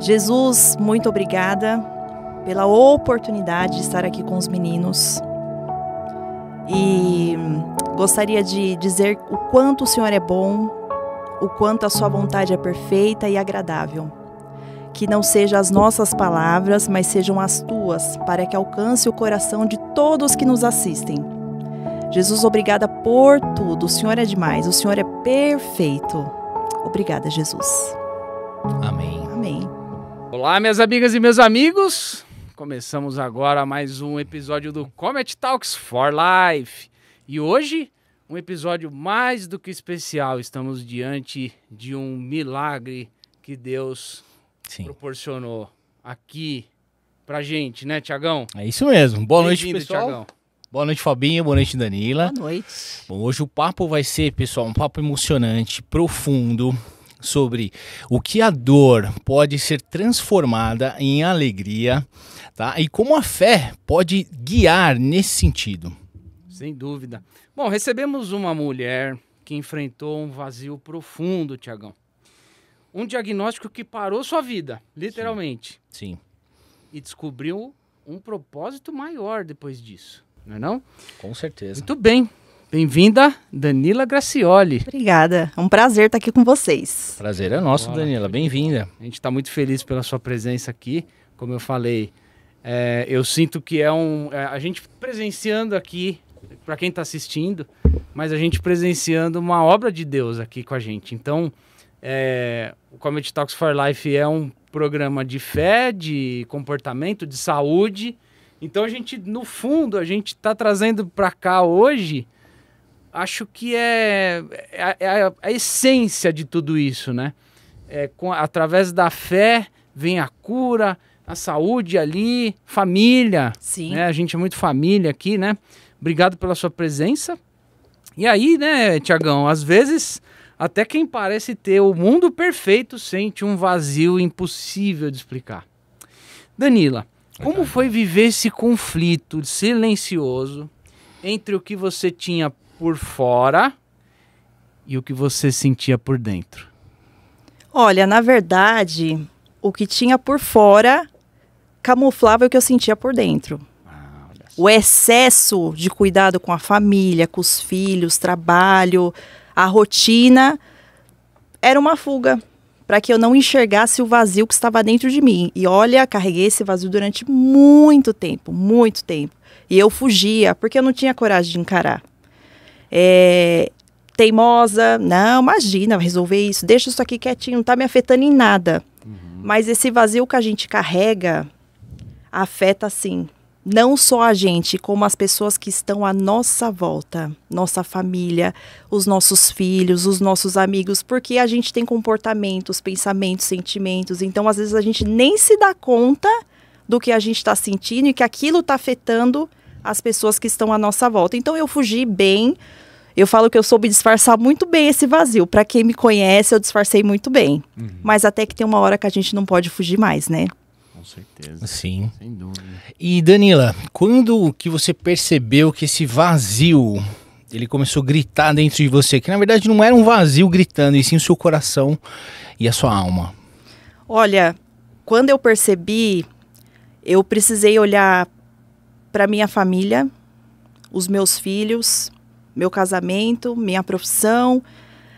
Jesus, muito obrigada pela oportunidade de estar aqui com os meninos. E gostaria de dizer o quanto o Senhor é bom, o quanto a sua vontade é perfeita e agradável. Que não sejam as nossas palavras, mas sejam as tuas, para que alcance o coração de todos que nos assistem. Jesus, obrigada por tudo. O Senhor é demais, o Senhor é perfeito. Obrigada, Jesus. Amém. Amém. Olá, minhas amigas e meus amigos. Começamos agora mais um episódio do Comet Talks for Life. E hoje, um episódio mais do que especial. Estamos diante de um milagre que Deus proporcionou aqui pra gente, né, Tiagão? É isso mesmo. Boa noite, pessoal. Thiagão. Boa noite, Fabinho. Boa noite, Danila. Boa noite. Bom, hoje o papo vai ser, pessoal, um papo emocionante, profundo, sobre o que a dor pode ser transformada em alegria, tá? E como a fé pode guiar nesse sentido. Sem dúvida. Bom, recebemos uma mulher que enfrentou um vazio profundo, Tiagão. Um diagnóstico que parou sua vida, literalmente. Sim. E descobriu um propósito maior depois disso, não é não? Com certeza. Muito bem. Bem-vinda, Danila Gracioli. Obrigada. É um prazer estar aqui com vocês. Prazer é nosso, Boa. Danila. Bem-vinda. A gente está muito feliz pela sua presença aqui. Como eu falei, eu sinto que a gente presenciando aqui, para quem está assistindo, mas a gente presenciando uma obra de Deus aqui com a gente. Então, o Comet Talks for Life é um programa de fé, de comportamento, de saúde. Então, no fundo, a gente está trazendo para cá hoje, acho que é a essência de tudo isso, né? Através da fé vem a cura, a saúde ali, família. Sim. Né? A gente é muito família aqui, né? Obrigado pela sua presença. E aí, né, Tiagão, às vezes até quem parece ter o mundo perfeito sente um vazio impossível de explicar. Danila, como foi viver esse conflito silencioso entre o que você tinha por fora e o que você sentia por dentro? Olha, na verdade, o que tinha por fora camuflava o que eu sentia por dentro. O excesso de cuidado com a família, com os filhos, trabalho, a rotina, era uma fuga para que eu não enxergasse o vazio que estava dentro de mim. E olha, carreguei esse vazio durante muito tempo, muito tempo. E eu fugia, porque eu não tinha coragem de encarar. Teimosa, não, imagina, resolver isso, deixa isso aqui quietinho, não tá me afetando em nada. Mas esse vazio que a gente carrega afeta, sim, não só a gente, como as pessoas que estão à nossa volta, nossa família, os nossos filhos, os nossos amigos, porque a gente tem comportamentos, pensamentos, sentimentos, então às vezes a gente nem se dá conta do que a gente está sentindo e que aquilo está afetando as pessoas que estão à nossa volta. Então eu fugi bem, eu falo que eu soube disfarçar muito bem esse vazio. Para quem me conhece, eu disfarcei muito bem. Mas até que tem uma hora que a gente não pode fugir mais, né? Com certeza. Sim. Sem dúvida. E Danila, quando que você percebeu que esse vazio, ele começou a gritar dentro de você? Que na verdade não era um vazio gritando, e sim o seu coração e a sua alma. Olha, quando eu percebi, eu precisei olhar para minha família, os meus filhos, meu casamento, minha profissão.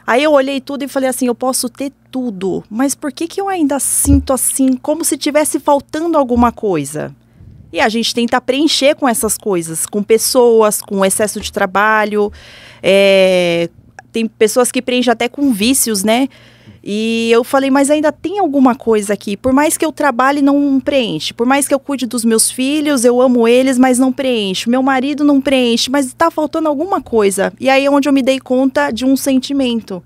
Aí eu olhei tudo e falei assim, eu posso ter tudo, mas por que eu ainda sinto assim, como se tivesse faltando alguma coisa? E a gente tenta preencher com essas coisas, com pessoas, com excesso de trabalho. Tem pessoas que preenchem até com vícios, né? E eu falei, mas ainda tem alguma coisa aqui. Por mais que eu trabalhe, não preenche. Por mais que eu cuide dos meus filhos, eu amo eles, mas não preenche. Meu marido não preenche, mas está faltando alguma coisa. E aí é onde eu me dei conta de um sentimento,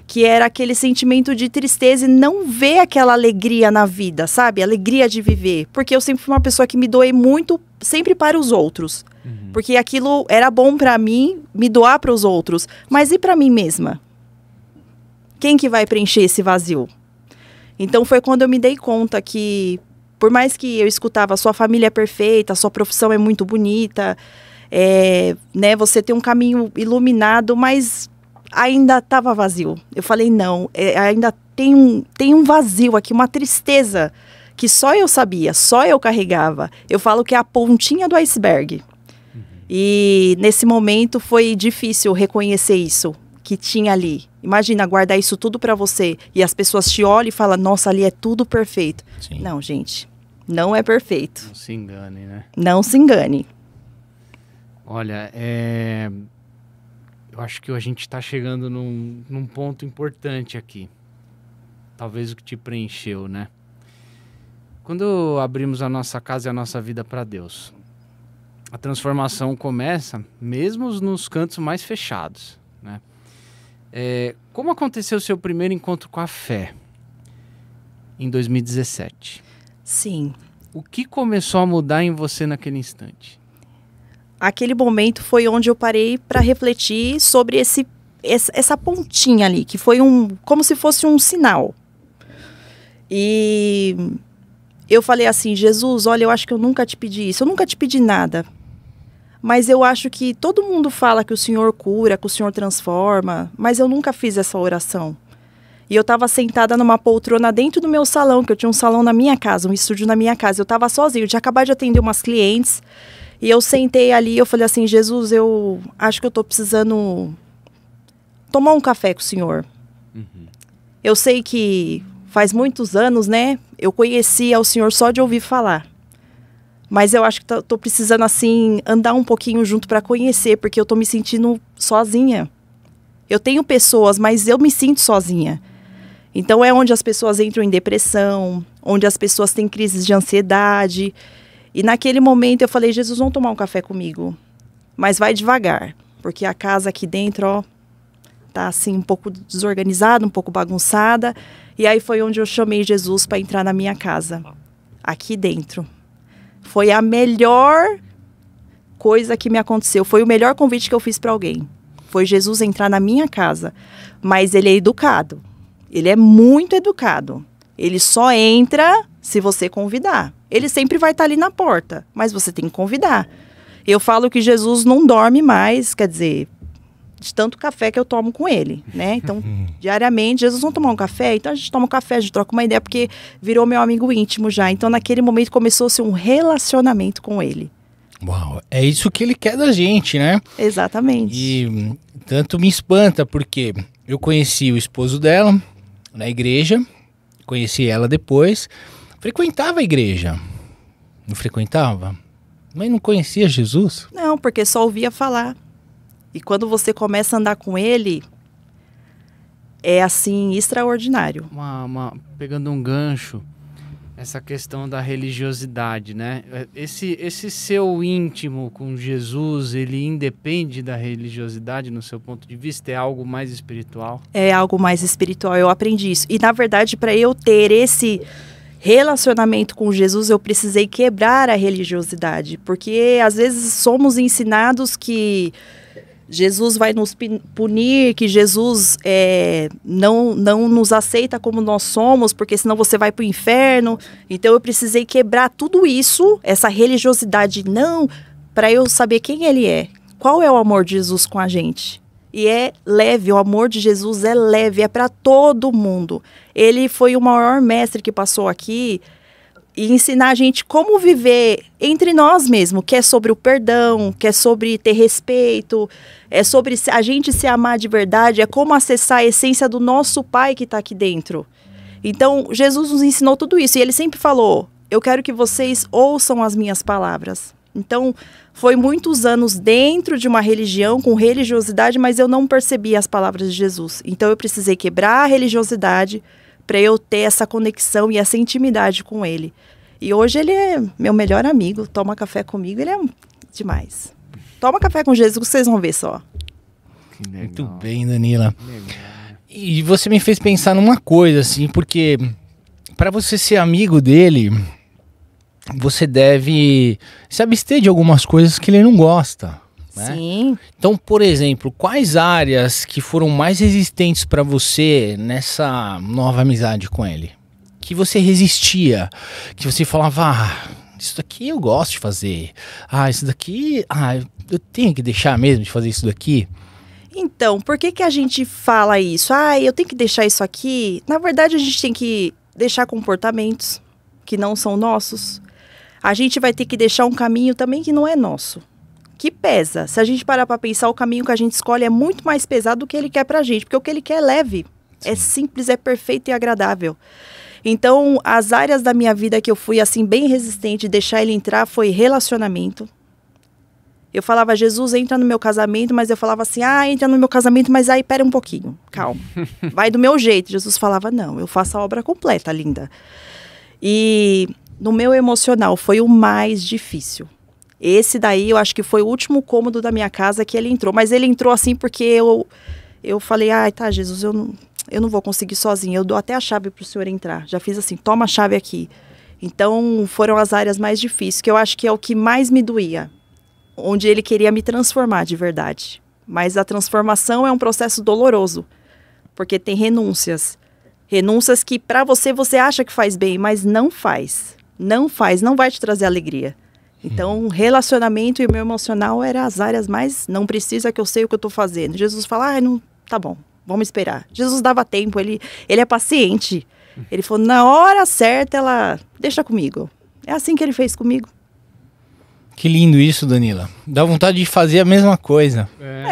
que era aquele sentimento de tristeza e não ver aquela alegria na vida, sabe? Alegria de viver. Porque eu sempre fui uma pessoa que me doei muito, sempre para os outros. Porque aquilo era bom para mim, me doar para os outros. Mas e para mim mesma? Quem que vai preencher esse vazio? Então foi quando eu me dei conta que, por mais que eu escutava, sua família é perfeita, sua profissão é muito bonita, né, você tem um caminho iluminado, mas ainda estava vazio. Eu falei, não, ainda tem um vazio aqui, uma tristeza que só eu sabia, só eu carregava. Eu falo que é a pontinha do iceberg. E nesse momento foi difícil reconhecer isso que tinha ali. Imagina guardar isso tudo para você e as pessoas te olham e falam, nossa, ali é tudo perfeito. Sim. Não, gente, não é perfeito. Não se engane, né? Não se engane. Olha, eu acho que a gente está chegando num ponto importante aqui. Talvez o que te preencheu, né? Quando abrimos a nossa casa e a nossa vida para Deus, a transformação começa mesmo nos cantos mais fechados, né? Como aconteceu o seu primeiro encontro com a fé em 2017? Sim. O que começou a mudar em você naquele instante? Aquele momento foi onde eu parei para refletir sobre essa pontinha ali, que foi como se fosse um sinal. E eu falei assim, Jesus, olha, eu acho que eu nunca te pedi isso, eu nunca te pedi nada. Mas eu acho que todo mundo fala que o Senhor cura, que o Senhor transforma, mas eu nunca fiz essa oração. E eu estava sentada numa poltrona dentro do meu salão, que eu tinha um salão na minha casa, um estúdio na minha casa. Eu estava sozinha, eu tinha acabado de atender umas clientes. E eu sentei ali, eu falei assim, Jesus, eu acho que eu estou precisando tomar um café com o Senhor. Uhum. Eu sei que faz muitos anos, né? Eu conhecia o Senhor só de ouvir falar. Mas eu acho que estou precisando, assim, andar um pouquinho junto para conhecer, porque eu estou me sentindo sozinha. Eu tenho pessoas, mas eu me sinto sozinha. Então é onde as pessoas entram em depressão, onde as pessoas têm crises de ansiedade. E naquele momento eu falei, Jesus, vamos tomar um café comigo. Mas vai devagar, porque a casa aqui dentro, ó, tá assim um pouco desorganizada, um pouco bagunçada. E aí foi onde eu chamei Jesus para entrar na minha casa, aqui dentro. Foi a melhor coisa que me aconteceu, foi o melhor convite que eu fiz para alguém. Foi Jesus entrar na minha casa, mas ele é educado, ele é muito educado. Ele só entra se você convidar. Ele sempre vai estar ali na porta, mas você tem que convidar. Eu falo que Jesus não dorme mais, quer dizer, de tanto café que eu tomo com ele, né? Então, diariamente, Jesus, vamos tomar um café? Então a gente toma um café, a gente troca uma ideia, porque virou meu amigo íntimo já. Então, naquele momento, começou-se um relacionamento com ele. Uau, é isso que ele quer da gente, né? Exatamente. E tanto me espanta, porque eu conheci o esposo dela na igreja, conheci ela depois, frequentava a igreja. Não frequentava? Mas não conhecia Jesus? Não, porque só ouvia falar. E quando você começa a andar com ele, é assim, extraordinário. Pegando um gancho, essa questão da religiosidade, né? Esse seu íntimo com Jesus, ele independe da religiosidade no seu ponto de vista? É algo mais espiritual? É algo mais espiritual, eu aprendi isso. E na verdade, para eu ter esse relacionamento com Jesus, eu precisei quebrar a religiosidade. Porque às vezes somos ensinados que Jesus vai nos punir, que Jesus não nos aceita como nós somos, porque senão você vai para o inferno. Então eu precisei quebrar tudo isso, essa religiosidade, não, para eu saber quem ele é. Qual é o amor de Jesus com a gente? E é leve, o amor de Jesus é leve, é para todo mundo. Ele foi o maior mestre que passou aqui e ensinar a gente como viver entre nós mesmos, que é sobre o perdão, que é sobre ter respeito, é sobre a gente se amar de verdade, é como acessar a essência do nosso Pai que está aqui dentro. Então, Jesus nos ensinou tudo isso, e ele sempre falou, eu quero que vocês ouçam as minhas palavras. Então, foi muitos anos dentro de uma religião, com religiosidade, mas eu não percebia as palavras de Jesus. Então, eu precisei quebrar a religiosidade para eu ter essa conexão e essa intimidade com ele. E hoje ele é meu melhor amigo, toma café comigo, ele é demais. Toma café com Jesus, vocês vão ver só. Que legal. Muito bem, Danila. Legal. E você me fez pensar numa coisa, assim, porque para você ser amigo dele, você deve se abster de algumas coisas que ele não gosta. Né? Sim. Então, por exemplo, quais áreas que foram mais resistentes para você nessa nova amizade com ele? Que você resistia, que você falava, isso daqui eu gosto de fazer, isso daqui, eu tenho que deixar mesmo de fazer isso daqui? Então, por que que a gente fala isso? Ah, eu tenho que deixar isso aqui. Na verdade, a gente tem que deixar comportamentos que não são nossos. A gente vai ter que deixar um caminho também que não é nosso, que pesa. Se a gente parar para pensar, o caminho que a gente escolhe é muito mais pesado do que ele quer pra gente, porque o que ele quer é leve, é simples, é perfeito e agradável. Então, as áreas da minha vida que eu fui assim bem resistente, deixar ele entrar, foi relacionamento. Eu falava, Jesus, entra no meu casamento, mas eu falava assim, entra no meu casamento, mas aí, pera um pouquinho, calma. Vai do meu jeito. Jesus falava, não, eu faço a obra completa, linda. E no meu emocional foi o mais difícil. Esse daí, eu acho que foi o último cômodo da minha casa que ele entrou. Mas ele entrou assim porque eu falei, tá, Jesus, eu não vou conseguir sozinha. Eu dou até a chave para o senhor entrar. Já fiz assim, toma a chave aqui. Então, foram as áreas mais difíceis, que eu acho que é o que mais me doía. Onde ele queria me transformar de verdade. Mas a transformação é um processo doloroso, porque tem renúncias. Renúncias que para você acha que faz bem, mas não faz. Não faz, não vai te trazer alegria. Então, relacionamento e o meu emocional eram as áreas mais, não precisa que eu sei o que eu estou fazendo. Jesus fala, não, tá bom, vamos esperar. Jesus dava tempo, ele é paciente. Ele falou, na hora certa, ela deixa comigo. É assim que ele fez comigo. Que lindo isso, Danila. Dá vontade de fazer a mesma coisa.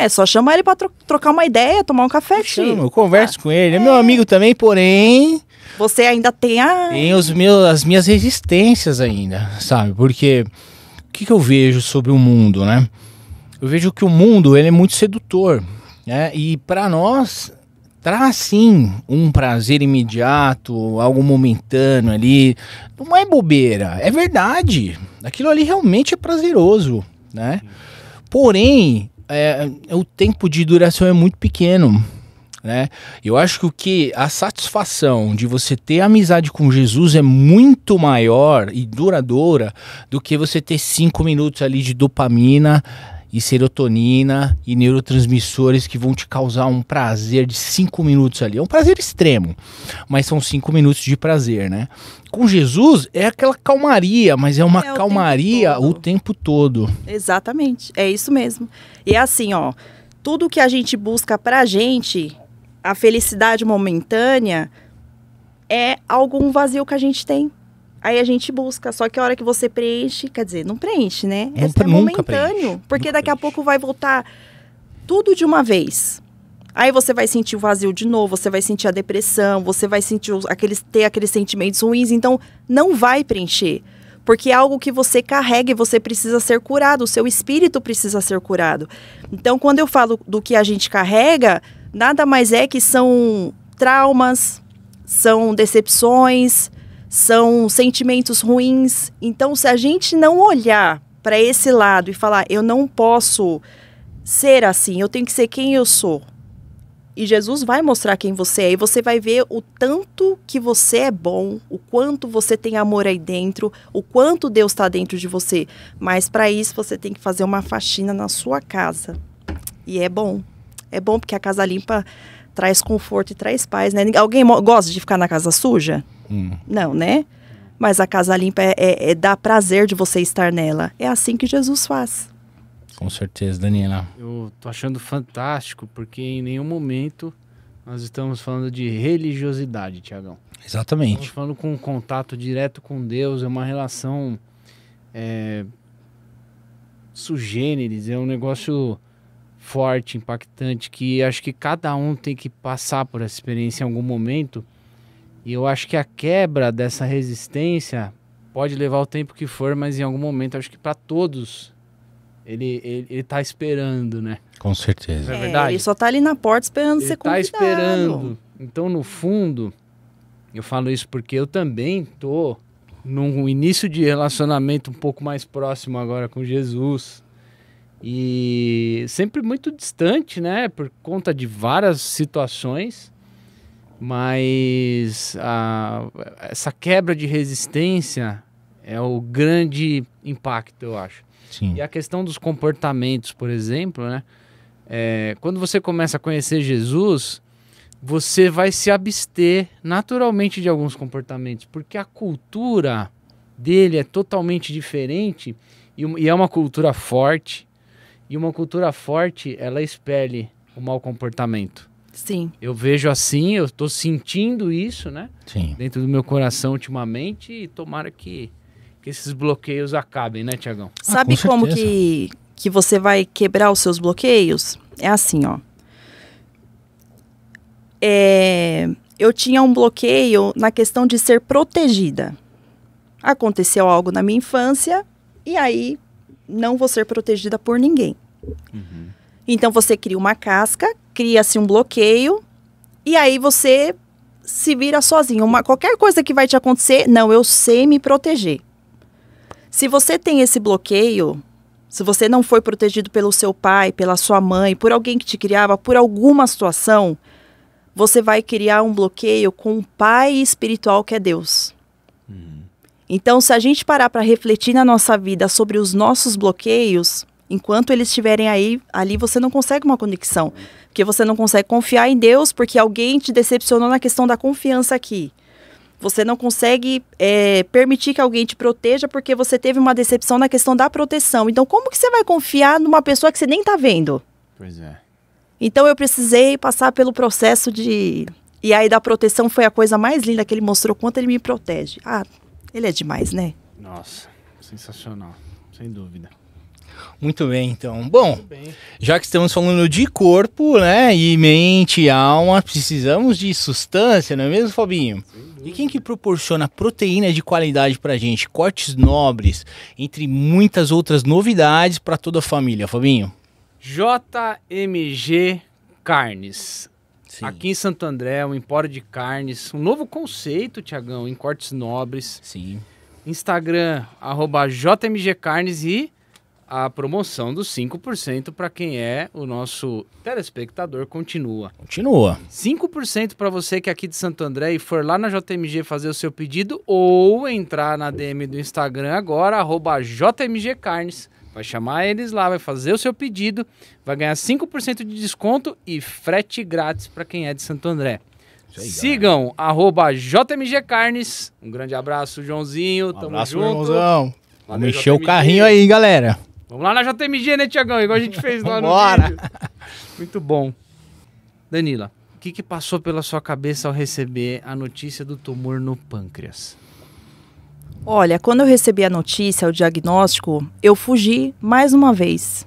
Só chamar ele pra trocar uma ideia, tomar um café. Eu converso com ele. É meu amigo também, porém... Você ainda tem Tem as minhas resistências ainda, sabe? Porque o que eu vejo sobre o mundo, né? Eu vejo que o mundo, ele é muito sedutor, né? E para nós... traz sim um prazer imediato, algo momentâneo ali. Não é bobeira, é verdade. Aquilo ali realmente é prazeroso, né? Porém, o tempo de duração é muito pequeno, né? Eu acho que a satisfação de você ter amizade com Jesus é muito maior e duradoura do que você ter 5 minutos ali de dopamina e serotonina e neurotransmissores que vão te causar um prazer de 5 minutos ali. É um prazer extremo, mas são 5 minutos de prazer, né? Com Jesus é aquela calmaria, mas é uma calmaria o tempo todo. Exatamente, é isso mesmo. E é assim, tudo que a gente busca pra gente, a felicidade momentânea, é algum vazio que a gente tem. Aí a gente busca, só que a hora que você preenche, quer dizer, não preenche, né? É momentâneo, preenche. Porque daqui a pouco vai voltar tudo de uma vez. Aí você vai sentir o vazio de novo, você vai sentir a depressão, você vai sentir ter aqueles sentimentos ruins, então não vai preencher. Porque é algo que você carrega e você precisa ser curado, o seu espírito precisa ser curado. Então, quando eu falo do que a gente carrega, nada mais é que são traumas, são decepções, são sentimentos ruins. Então, se a gente não olhar para esse lado e falar, eu não posso ser assim, eu tenho que ser quem eu sou. E Jesus vai mostrar quem você é. E você vai ver o tanto que você é bom, o quanto você tem amor aí dentro, o quanto Deus está dentro de você. Mas para isso você tem que fazer uma faxina na sua casa. E é bom. É bom porque a casa limpa traz conforto e traz paz, né? Alguém gosta de ficar na casa suja? Não, né? Mas a casa limpa dá prazer de você estar nela. É assim que Jesus faz. Com certeza, Daniela. Eu tô achando fantástico, porque em nenhum momento nós estamos falando de religiosidade, Tiagão. Exatamente. Estamos falando com um contato direto com Deus, é uma relação sugêneres, é um negócio forte, impactante, que acho que cada um tem que passar por essa experiência em algum momento. E eu acho que a quebra dessa resistência pode levar o tempo que for, mas em algum momento, acho que para todos, ele tá esperando, né? Com certeza. É verdade? Ele só tá ali na porta esperando ser convidado. Ele tá esperando. Então, no fundo, eu falo isso porque eu também tô num início de relacionamento um pouco mais próximo agora com Jesus. E sempre muito distante, né? Por conta de várias situações. Mas essa quebra de resistência é o grande impacto, eu acho. Sim. E a questão dos comportamentos, por exemplo, né? Quando você começa a conhecer Jesus, você vai se abster naturalmente de alguns comportamentos, porque a cultura dele é totalmente diferente e é uma cultura forte. E uma cultura forte, ela expele o mau comportamento. Sim. Eu vejo assim, eu tô sentindo isso, né? Sim. Dentro do meu coração ultimamente e tomara que esses bloqueios acabem, né, Tiagão? Sabe com como certeza. que você vai quebrar os seus bloqueios? É assim, ó. Eu tinha um bloqueio na questão de ser protegida. Aconteceu algo na minha infância e aí não vou ser protegida por ninguém. Então você cria uma casca, cria-se um bloqueio e aí você se vira sozinho. Qualquer coisa que vai te acontecer, não, eu sei me proteger. Se você tem esse bloqueio, se você não foi protegido pelo seu pai, pela sua mãe, por alguém que te criava, por alguma situação, você vai criar um bloqueio com o pai espiritual que é Deus. Então, se a gente parar para refletir na nossa vida sobre os nossos bloqueios, enquanto eles estiverem ali você não consegue uma conexão. Porque você não consegue confiar em Deus porque alguém te decepcionou na questão da confiança aqui. Você não consegue permitir que alguém te proteja porque você teve uma decepção na questão da proteção. Então, como que você vai confiar numa pessoa que você nem está vendo? Pois é. Então, eu precisei passar pelo processo de... E aí, da proteção foi a coisa mais linda que ele mostrou, quanto ele me protege. Ah, ele é demais, né? Nossa, sensacional. Sem dúvida. Muito bem, então. Bom, já que estamos falando de corpo, né, e mente e alma, precisamos de substância, não é mesmo, Fabinho? E quem que proporciona proteína de qualidade pra gente, cortes nobres, entre muitas outras novidades para toda a família, Fabinho? JMG Carnes. Sim. Aqui em Santo André, um empório de carnes. Um novo conceito, Tiagão, em cortes nobres. Sim. Instagram, @JMG Carnes e a promoção dos 5% para quem é o nosso telespectador continua. Continua. 5% para você que é aqui de Santo André e for lá na JMG fazer o seu pedido ou entrar na DM do Instagram agora, @JMG Carnes. Vai chamar eles lá, vai fazer o seu pedido, vai ganhar 5% de desconto e frete grátis para quem é de Santo André. Isso aí, sigam @JMG Carnes. Um grande abraço, Joãozinho. Tamo abraço, junto. irmãozão. Vamos Valeu, encher o JMG. carrinho aí, galera. Vamos lá na JMG, né, Tiagão? Igual a gente fez lá no Bora. vídeo. Muito bom. Danila, o que passou pela sua cabeça ao receber a notícia do tumor no pâncreas? Olha, quando eu recebi a notícia, o diagnóstico, eu fugi mais uma vez.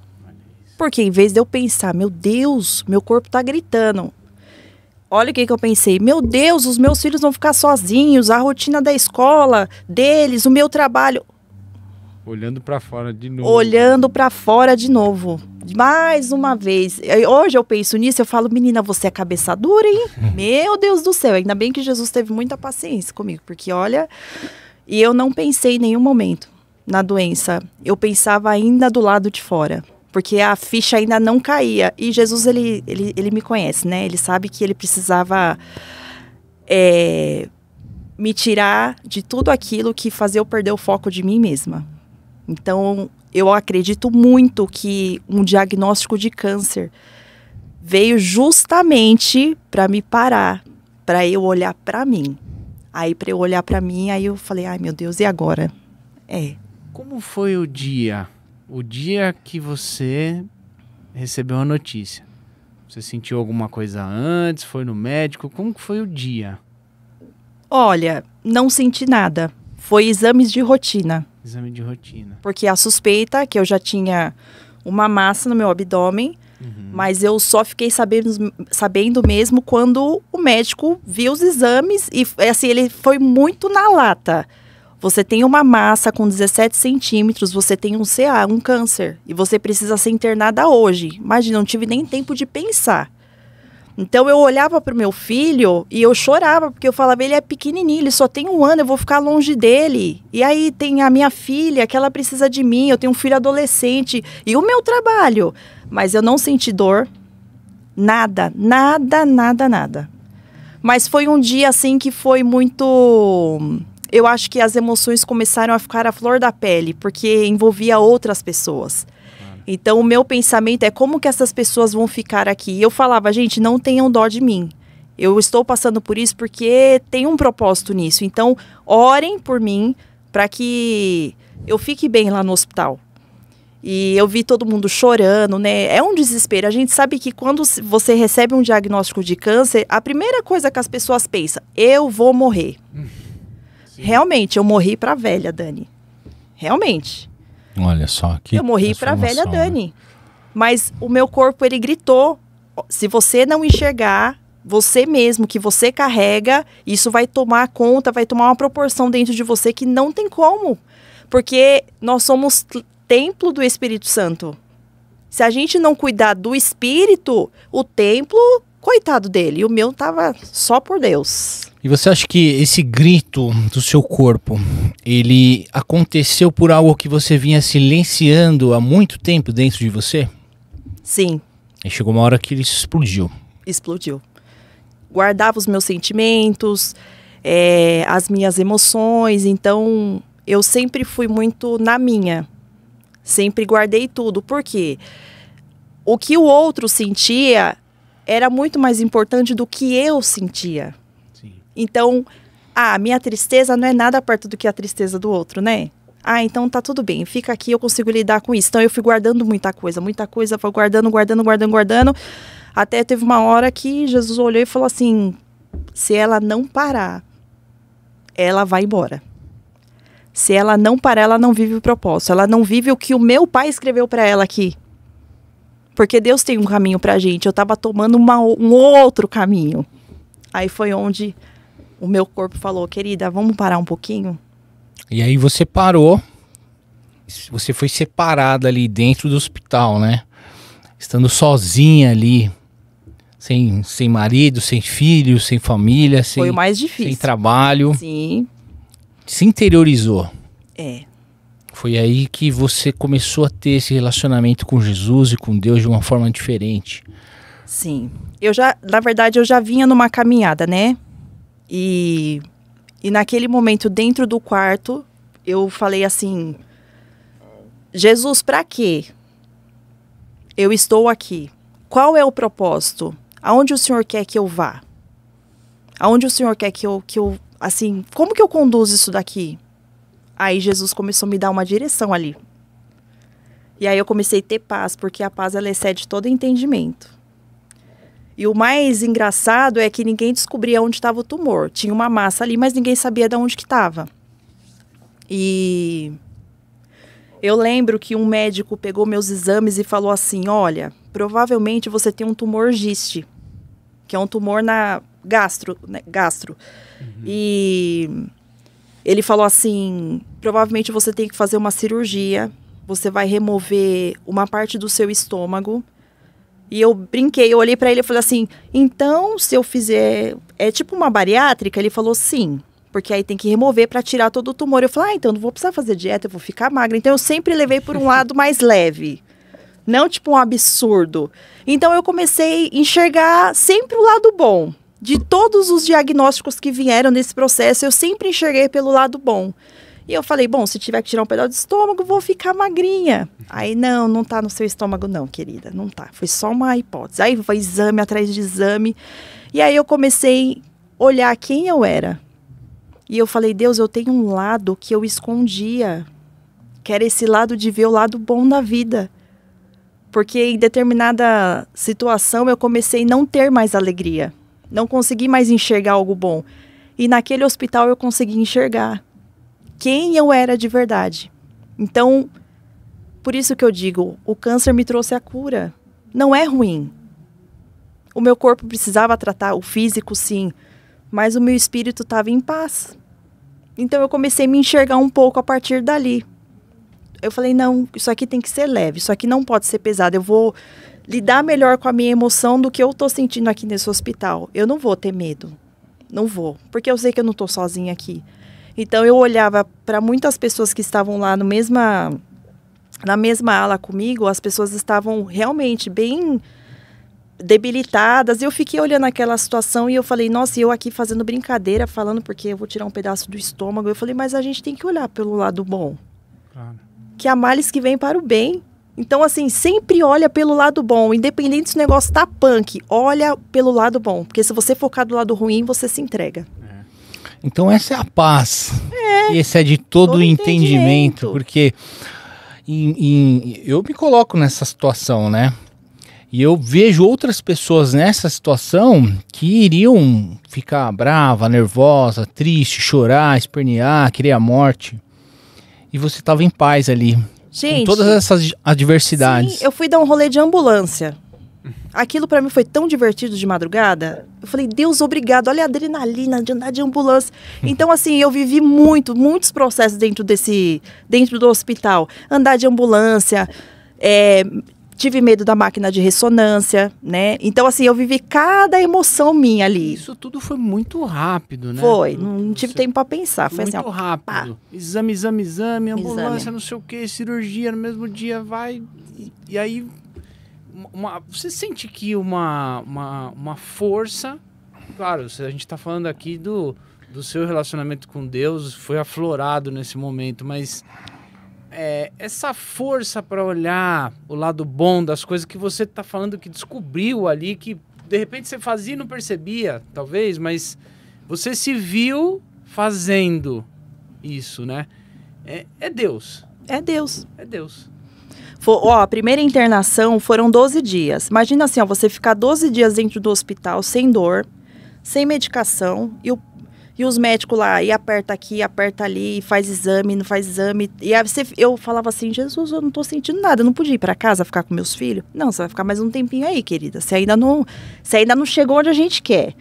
Porque em vez de eu pensar, meu Deus, meu corpo tá gritando. Olha o que eu pensei, meu Deus, os meus filhos vão ficar sozinhos, a rotina da escola, deles, o meu trabalho. Olhando pra fora de novo. Olhando pra fora de novo. Mais uma vez. Hoje eu penso nisso, eu falo, menina, você é cabeça dura, hein? Meu Deus do céu, ainda bem que Jesus teve muita paciência comigo, porque olha... E eu não pensei em nenhum momento na doença. Eu pensava ainda do lado de fora, porque a ficha ainda não caía. E Jesus, ele me conhece, né? Ele sabe que ele precisava me tirar de tudo aquilo que fazia eu perder o foco de mim mesma. Então, eu acredito muito que um diagnóstico de câncer veio justamente para me parar, para eu olhar para mim. Aí, para eu olhar para mim, aí eu falei, ai, meu Deus, e agora? Como foi o dia? O dia que você recebeu a notícia? Você sentiu alguma coisa antes? Foi no médico? Como que foi o dia? Olha, não senti nada. Foi exames de rotina. Exame de rotina. Porque a suspeita que eu já tinha uma massa no meu abdômen, mas eu só fiquei sabendo mesmo quando o médico viu os exames e assim, ele foi muito na lata. Você tem uma massa com 17 centímetros, você tem um CA, um câncer, e você precisa ser internada hoje. Imagina, não tive nem tempo de pensar. Então eu olhava para o meu filho e eu chorava, porque eu falava, ele é pequenininho, ele só tem 1 ano, eu vou ficar longe dele. E aí tem a minha filha, que ela precisa de mim, eu tenho um filho adolescente, e o meu trabalho. Mas eu não senti dor, nada. Mas foi um dia assim que foi muito... Eu acho que as emoções começaram a ficar à flor da pele, porque envolvia outras pessoas. Então, o meu pensamento é como que essas pessoas vão ficar aqui. E eu falava, gente, não tenham dó de mim. Eu estou passando por isso porque tem um propósito nisso. Então, orem por mim para que eu fique bem lá no hospital. E eu vi todo mundo chorando, né? É um desespero. A gente sabe que quando você recebe um diagnóstico de câncer, a primeira coisa que as pessoas pensam, eu vou morrer. Realmente, eu morri pra velha, Dani. Realmente. Olha só, que eu morri pra velha, né? Dani. Mas o meu corpo, ele gritou, se você não enxergar, você mesmo, que você carrega, isso vai tomar conta, vai tomar uma proporção dentro de você que não tem como. Porque nós somos templo do Espírito Santo. Se a gente não cuidar do Espírito, o templo, coitado dele, o meu tava só por Deus. E você acha que esse grito do seu corpo, ele aconteceu por algo que você vinha silenciando há muito tempo dentro de você? Sim. E chegou uma hora que ele explodiu. Explodiu. Guardava os meus sentimentos, as minhas emoções, então eu sempre fui muito na minha. Sempre guardei tudo. Por quê? O que o outro sentia era muito mais importante do que eu sentia. Sim. Então, minha tristeza não é nada perto do que a tristeza do outro, né? Então tá tudo bem, fica aqui, eu consigo lidar com isso. Então eu fui guardando muita coisa, fui guardando. Até teve uma hora que Jesus olhou e falou assim, se ela não parar, ela vai embora. Se ela não parar, ela não vive o propósito. Ela não vive o que o meu pai escreveu para ela aqui. Porque Deus tem um caminho pra gente. Eu tava tomando um outro caminho. Aí foi onde o meu corpo falou, querida, vamos parar um pouquinho? E aí você parou. Você foi separada ali dentro do hospital, né? Estando sozinha ali. Sem marido, sem filho, sem família. Foi o mais difícil. Sem trabalho. Sim. Se interiorizou. É. Foi aí que você começou a ter esse relacionamento com Jesus e com Deus de uma forma diferente. Sim. Na verdade, eu já vinha numa caminhada, né? E naquele momento, dentro do quarto, eu falei assim, Jesus, pra quê? Eu estou aqui. Qual é o propósito? Aonde o Senhor quer que eu vá? Aonde o Senhor quer que eu assim, como que eu conduzo isso daqui? Aí Jesus começou a me dar uma direção ali. E aí eu comecei a ter paz, porque a paz ela excede todo entendimento. E o mais engraçado é que ninguém descobria onde estava o tumor. Tinha uma massa ali, mas ninguém sabia de onde que estava. E eu lembro que um médico pegou meus exames e falou assim, olha, provavelmente você tem um tumor giste, que é um tumor na gastro. E ele falou assim, provavelmente você tem que fazer uma cirurgia, você vai remover uma parte do seu estômago. E eu brinquei, eu olhei pra ele e falei assim, então se eu fizer, é tipo uma bariátrica? Ele falou sim, porque aí tem que remover pra tirar todo o tumor. Eu falei, então não vou precisar fazer dieta, eu vou ficar magra. Então eu sempre levei por um lado mais leve, não tipo um absurdo. Então eu comecei a enxergar sempre o lado bom. De todos os diagnósticos que vieram nesse processo, eu sempre enxerguei pelo lado bom. E eu falei, bom, se tiver que tirar um pedaço do estômago, vou ficar magrinha. Aí, não tá no seu estômago não, querida, não tá. Foi só uma hipótese. Aí foi exame atrás de exame. E aí eu comecei a olhar quem eu era. E eu falei, Deus, eu tenho um lado que eu escondia. Que era esse lado de ver o lado bom da vida. Porque em determinada situação eu comecei a não ter mais alegria. Não consegui mais enxergar algo bom. E naquele hospital eu consegui enxergar quem eu era de verdade. Então, por isso que eu digo, o câncer me trouxe a cura. Não é ruim. O meu corpo precisava tratar, o físico sim, mas o meu espírito estava em paz. Então eu comecei a me enxergar um pouco a partir dali. Eu falei, não, isso aqui tem que ser leve, isso aqui não pode ser pesado. Eu vou lidar melhor com a minha emoção do que eu estou sentindo aqui nesse hospital. Eu não vou ter medo. Não vou, porque eu sei que eu não estou sozinha aqui. Então eu olhava para muitas pessoas que estavam lá na mesma ala comigo, as pessoas estavam realmente bem debilitadas. Eu fiquei olhando aquela situação e eu falei, nossa, eu aqui fazendo brincadeira, falando porque eu vou tirar um pedaço do estômago. Eu falei, mas a gente tem que olhar pelo lado bom. Claro. Que há males que vêm para o bem. Então, assim, sempre olha pelo lado bom. Independente se o negócio tá punk, olha pelo lado bom. Porque se você focar do lado ruim, você se entrega. Então essa é a paz. E excede todo o entendimento. Porque eu me coloco nessa situação, né? E eu vejo outras pessoas nessa situação que iriam ficar brava, nervosa, triste, chorar, espernear, querer a morte. E você estava em paz ali, Gente, com todas essas adversidades. Sim, eu fui dar um rolê de ambulância. Aquilo pra mim foi tão divertido de madrugada. Eu falei, Deus, obrigado. Olha a adrenalina de andar de ambulância. Então, assim, eu vivi muitos processos dentro do hospital. Andar de ambulância, tive medo da máquina de ressonância, né? Então, assim, eu vivi cada emoção minha ali. Isso tudo foi muito rápido, né? Foi, não tive tempo pra pensar. Foi muito assim, ó, rápido. pá. Exame, ambulância, não sei o que, cirurgia, no mesmo dia vai. E aí, você sente que uma força... Claro, a gente tá falando aqui do seu relacionamento com Deus, foi aflorado nesse momento, mas... essa força para olhar o lado bom das coisas que você tá falando que descobriu ali, que de repente você fazia e não percebia, talvez, mas você se viu fazendo isso, né? É Deus. É Deus. É Deus. A primeira internação foram 12 dias. Imagina assim, ó, você ficar 12 dias dentro do hospital sem dor, sem medicação, e os médicos lá, e aperta aqui, aperta ali, faz exame, não faz exame. E aí eu falava assim, Jesus, eu não tô sentindo nada, eu não podia ir pra casa ficar com meus filhos? Não, você vai ficar mais um tempinho aí, querida. Você ainda não chegou onde a gente quer.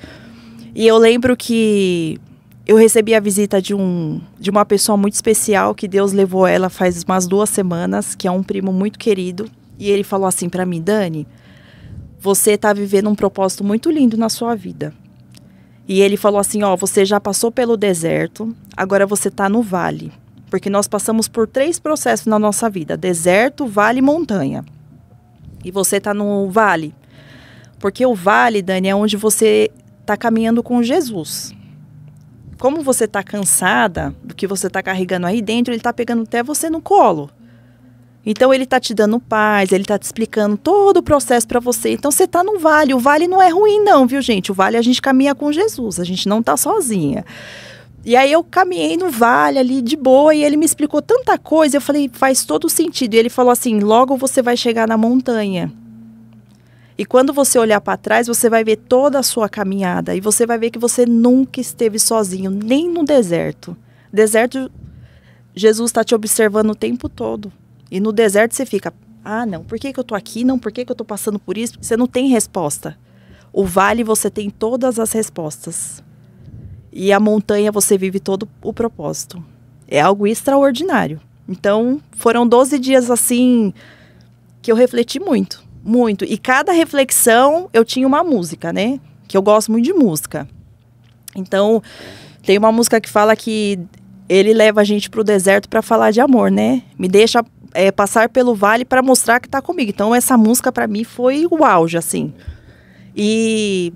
E eu lembro que eu recebi a visita de uma pessoa muito especial, que Deus levou ela faz umas 2 semanas, que é um primo muito querido. E ele falou assim pra mim, Dani, você tá vivendo um propósito muito lindo na sua vida. E ele falou assim, ó, você já passou pelo deserto, agora você tá no vale. Porque nós passamos por 3 processos na nossa vida, deserto, vale e montanha. E você tá no vale. Porque o vale, Dani, é onde você tá caminhando com Jesus. Como você tá cansada do que você tá carregando aí dentro, ele tá pegando até você no colo. Então, ele tá te dando paz, ele tá te explicando todo o processo para você. Então, você tá no vale. O vale não é ruim não, viu, gente? O vale a gente caminha com Jesus, a gente não tá sozinha. E aí, eu caminhei no vale ali de boa e ele me explicou tanta coisa. Eu falei, faz todo sentido. E ele falou assim, logo você vai chegar na montanha. E quando você olhar para trás, você vai ver toda a sua caminhada. E você vai ver que você nunca esteve sozinho, nem no deserto. Deserto, Jesus está te observando o tempo todo. E no deserto você fica, não, por que eu tô aqui? Não, por que eu tô passando por isso? Você não tem resposta. O vale você tem todas as respostas. E a montanha você vive todo o propósito. É algo extraordinário. Então, foram 12 dias assim que eu refleti muito, muito. E cada reflexão eu tinha uma música, né? Que eu gosto muito de música. Então, tem uma música que fala que ele leva a gente pro deserto para falar de amor, né? Me deixa passar pelo vale para mostrar que tá comigo. Então, essa música para mim foi o auge, assim. E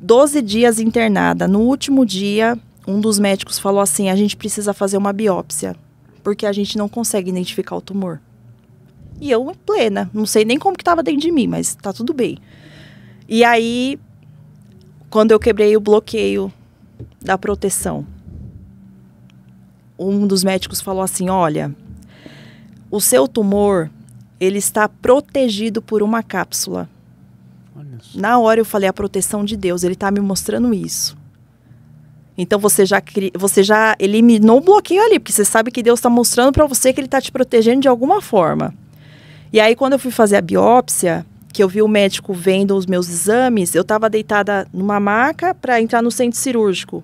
12 dias internada. No último dia, um dos médicos falou assim, a gente precisa fazer uma biópsia, porque a gente não consegue identificar o tumor. E eu, plena, não sei nem como que tava dentro de mim, mas tá tudo bem. E aí, quando eu quebrei o bloqueio da proteção, um dos médicos falou assim, olha, o seu tumor, ele está protegido por uma cápsula. Na hora eu falei, a proteção de Deus, ele está me mostrando isso. Então você já eliminou o bloqueio ali, porque você sabe que Deus está mostrando para você que ele está te protegendo de alguma forma. E aí quando eu fui fazer a biópsia, que eu vi o médico vendo os meus exames, eu estava deitada numa maca para entrar no centro cirúrgico.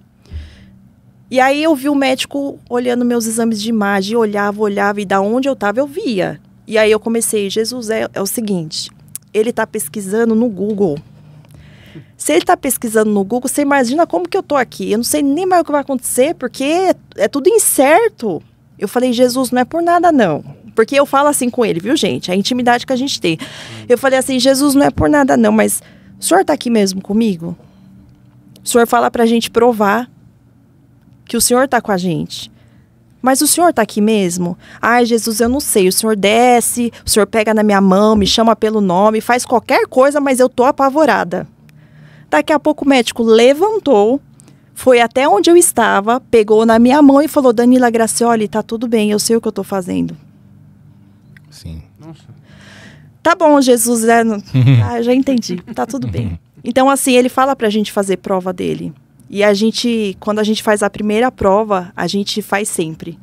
E aí eu vi o médico olhando meus exames de imagem, olhava, e da onde eu estava eu via. E aí eu comecei, Jesus, é o seguinte, ele está pesquisando no Google. Se ele está pesquisando no Google, você imagina como que eu tô aqui. Eu não sei nem mais o que vai acontecer, porque é tudo incerto. Eu falei, Jesus, não é por nada não. Porque eu falo assim com ele, viu, gente? A intimidade que a gente tem. Eu falei assim, Jesus, não é por nada não, mas o senhor está aqui mesmo comigo? O senhor fala pra gente provar que o senhor está com a gente. Mas o senhor está aqui mesmo? Ai, Jesus, eu não sei. O senhor desce, o senhor pega na minha mão, me chama pelo nome, faz qualquer coisa, mas eu tô apavorada. Daqui a pouco o médico levantou, foi até onde eu estava, pegou na minha mão e falou, Danila Gracioli, tá tudo bem, eu sei o que eu tô fazendo. Sim. Nossa. Tá bom, Jesus, já entendi, tá tudo bem. Então, assim, ele fala pra gente fazer prova dele. E a gente, quando a gente faz a primeira prova, a gente faz sempre.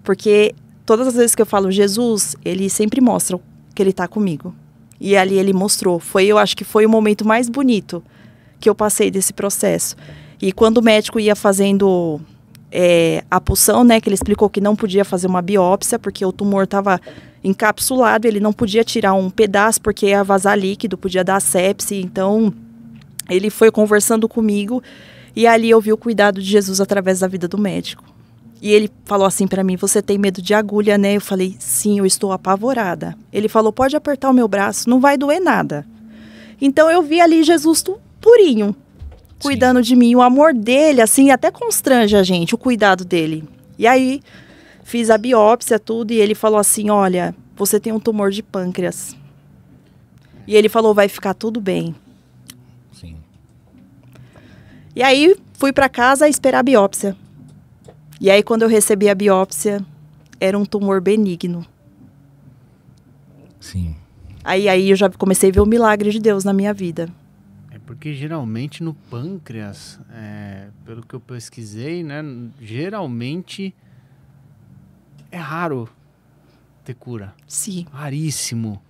Porque todas as vezes que eu falo Jesus, ele sempre mostra que ele tá comigo. E ali ele mostrou. Eu acho que foi o momento mais bonito que eu passei desse processo. E quando o médico ia fazendo a punção, né, que ele explicou que não podia fazer uma biópsia, porque o tumor estava encapsulado, ele não podia tirar um pedaço, porque ia vazar líquido, podia dar sepse. Então, ele foi conversando comigo, e ali eu vi o cuidado de Jesus através da vida do médico. E ele falou assim para mim, você tem medo de agulha, né? Eu falei, sim, eu estou apavorada. Ele falou, pode apertar o meu braço, não vai doer nada. Então, eu vi ali Jesus purinho, cuidando de mim. O amor dele, assim, até constrange a gente, o cuidado dele. E aí, fiz a biópsia, tudo, e ele falou assim, olha, você tem um tumor de pâncreas. E ele falou, vai ficar tudo bem. Sim. E aí, fui para casa esperar a biópsia. E aí, quando eu recebi a biópsia, era um tumor benigno. Sim. Aí eu já comecei a ver o milagre de Deus na minha vida. Porque geralmente no pâncreas, pelo que eu pesquisei, né, geralmente é raro ter cura. Sim. Raríssimo.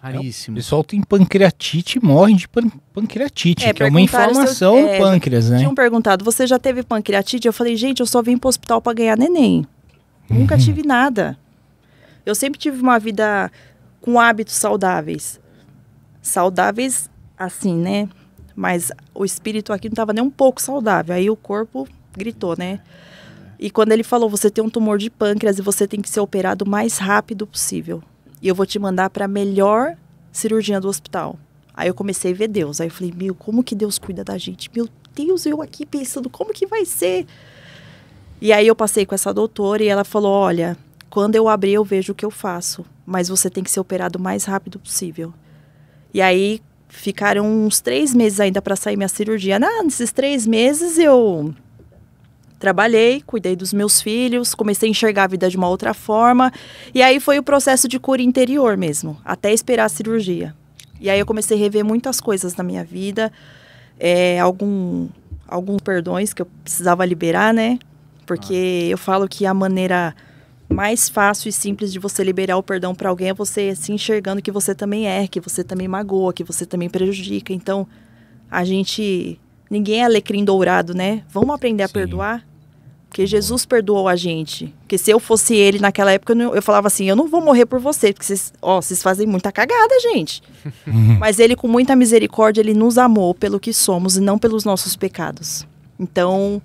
Raríssimo. O pessoal tem pancreatite e morre de pancreatite, que é uma inflamação no pâncreas, né? Tinham perguntado, você já teve pancreatite? Eu falei, gente, eu só vim pro hospital para ganhar neném. Nunca tive nada. Eu sempre tive uma vida com hábitos saudáveis. Saudáveis assim, né? Mas o espírito aqui não estava nem um pouco saudável. Aí o corpo gritou, né? E quando ele falou, você tem um tumor de pâncreas e você tem que ser operado o mais rápido possível. E eu vou te mandar para a melhor cirurgiã do hospital. Aí eu comecei a ver Deus. Aí eu falei, meu, como que Deus cuida da gente? Meu Deus, eu aqui pensando, como que vai ser? E aí eu passei com essa doutora e ela falou, olha, quando eu abrir eu vejo o que eu faço. Mas você tem que ser operado o mais rápido possível. E aí ficaram uns 3 meses ainda para sair minha cirurgia. Nesses 3 meses eu trabalhei, cuidei dos meus filhos, comecei a enxergar a vida de uma outra forma. E aí foi o processo de cura interior mesmo, até esperar a cirurgia. E aí eu comecei a rever muitas coisas na minha vida, alguns perdões que eu precisava liberar, né? Porque eu falo que a maneira mais fácil e simples de você liberar o perdão para alguém é você se enxergando que você também que você também magoa, que você também prejudica. Então, ninguém é alecrim dourado, né? Vamos aprender a perdoar? Porque Jesus perdoou a gente. Porque se eu fosse ele naquela época, eu falava assim, eu não vou morrer por você, porque vocês fazem muita cagada, gente. Mas ele, com muita misericórdia, ele nos amou pelo que somos e não pelos nossos pecados. Então,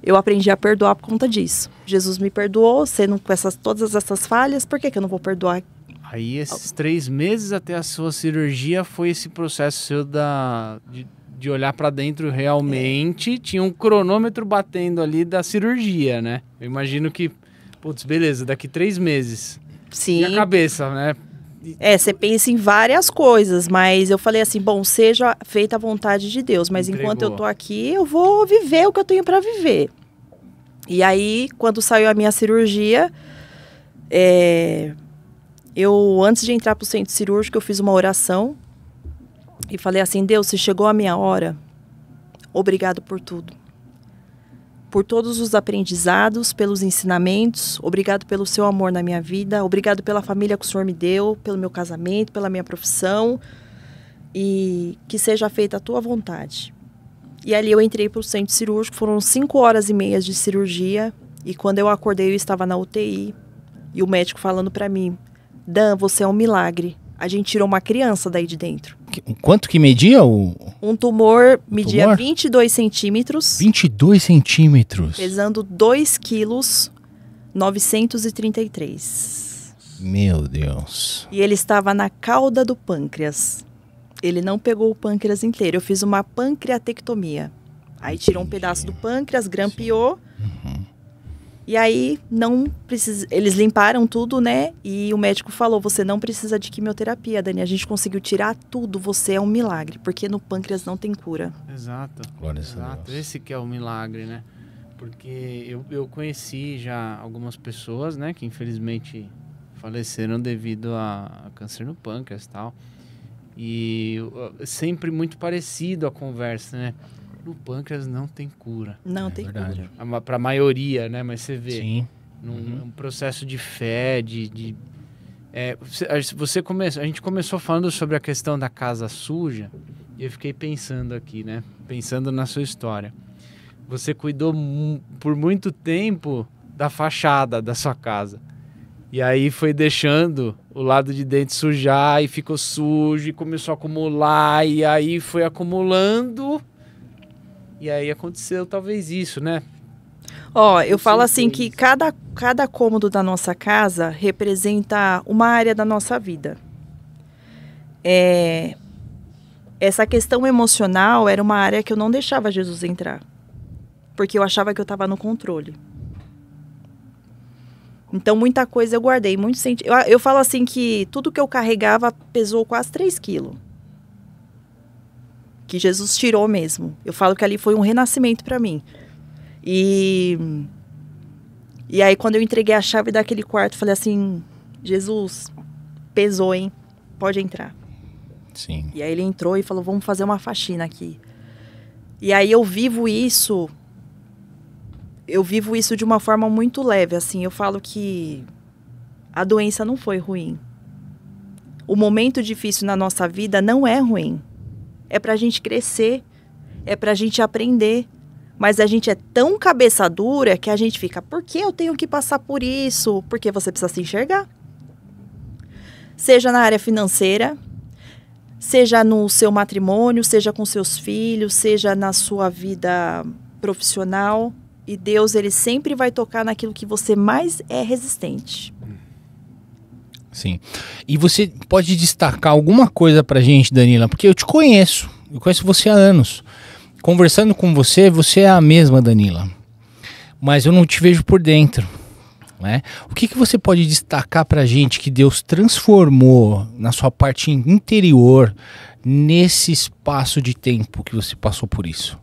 eu aprendi a perdoar por conta disso. Jesus me perdoou, sendo com todas essas falhas, por que eu não vou perdoar? Aí, esses 3 meses até a sua cirurgia, foi esse processo seu de olhar pra dentro realmente, tinha um cronômetro batendo ali da cirurgia, né? Eu imagino que, putz, beleza, daqui 3 meses. Sim. E a cabeça, né? Você pensa em várias coisas, mas eu falei assim, bom, seja feita a vontade de Deus, mas enquanto eu tô aqui, eu vou viver o que eu tenho para viver. E aí, quando saiu a minha cirurgia, antes de entrar pro centro cirúrgico, eu fiz uma oração e falei assim, Deus, se chegou a minha hora, obrigado por tudo. Por todos os aprendizados, pelos ensinamentos, obrigado pelo seu amor na minha vida, obrigado pela família que o Senhor me deu, pelo meu casamento, pela minha profissão, e que seja feita a tua vontade. E ali eu entrei para o centro cirúrgico, foram 5h30 de cirurgia, e quando eu acordei eu estava na UTI, e o médico falando para mim, Dan, você é um milagre. A gente tirou uma criança daí de dentro. Quanto que media Um tumor media 22 centímetros. 22 centímetros. Pesando 2 quilos, 933. Meu Deus. E ele estava na cauda do pâncreas. Ele não pegou o pâncreas inteiro. Eu fiz uma pancreatectomia. Aí tirou um pedaço do pâncreas, grampeou. E aí, eles limparam tudo, né? E o médico falou, você não precisa de quimioterapia, Dani. A gente conseguiu tirar tudo, você é um milagre. Porque no pâncreas não tem cura. Exato. Exato. Esse que é o milagre, né? Porque eu conheci já algumas pessoas, né? Que infelizmente faleceram devido a câncer no pâncreas e tal. E sempre muito parecido a conversa, né? No pâncreas não tem cura. Não tem verdade. cura. Para a maioria, né? Mas você vê, Sim. num processo de fé, a gente começou falando sobre a questão da casa suja, e eu fiquei pensando aqui, né? Pensando na sua história. Você cuidou por muito tempo da fachada da sua casa. E aí foi deixando o lado de dentro sujar e ficou sujo e começou a acumular. E aí foi acumulando. E aí aconteceu talvez isso, né? Ó, eu falo assim que cada cômodo da nossa casa representa uma área da nossa vida. Essa questão emocional era uma área que eu não deixava Jesus entrar. Porque eu achava que eu estava no controle. Então, muita coisa eu guardei. Eu falo assim que tudo que eu carregava pesou quase 3 quilos. Que Jesus tirou mesmo. Eu falo que ali foi um renascimento para mim. E aí, quando eu entreguei a chave daquele quarto, falei assim, Jesus, pesou, hein? Pode entrar. Sim. E aí ele entrou e falou, vamos fazer uma faxina aqui. E aí eu vivo isso de uma forma muito leve, assim. Eu falo que a doença não foi ruim. O momento difícil na nossa vida não é ruim. É pra gente crescer, é pra gente aprender. Mas a gente é tão cabeça dura que a gente fica, por que eu tenho que passar por isso? Porque você precisa se enxergar. Seja na área financeira, seja no seu matrimônio, seja com seus filhos, seja na sua vida profissional. E Deus, ele sempre vai tocar naquilo que você mais é resistente. Sim. E você pode destacar alguma coisa pra gente, Danila? Porque eu conheço você há anos. Conversando com você, você é a mesma Danila. Mas eu não te vejo por dentro. Né? O que você pode destacar pra gente que Deus transformou na sua parte interior nesse espaço de tempo que você passou por isso?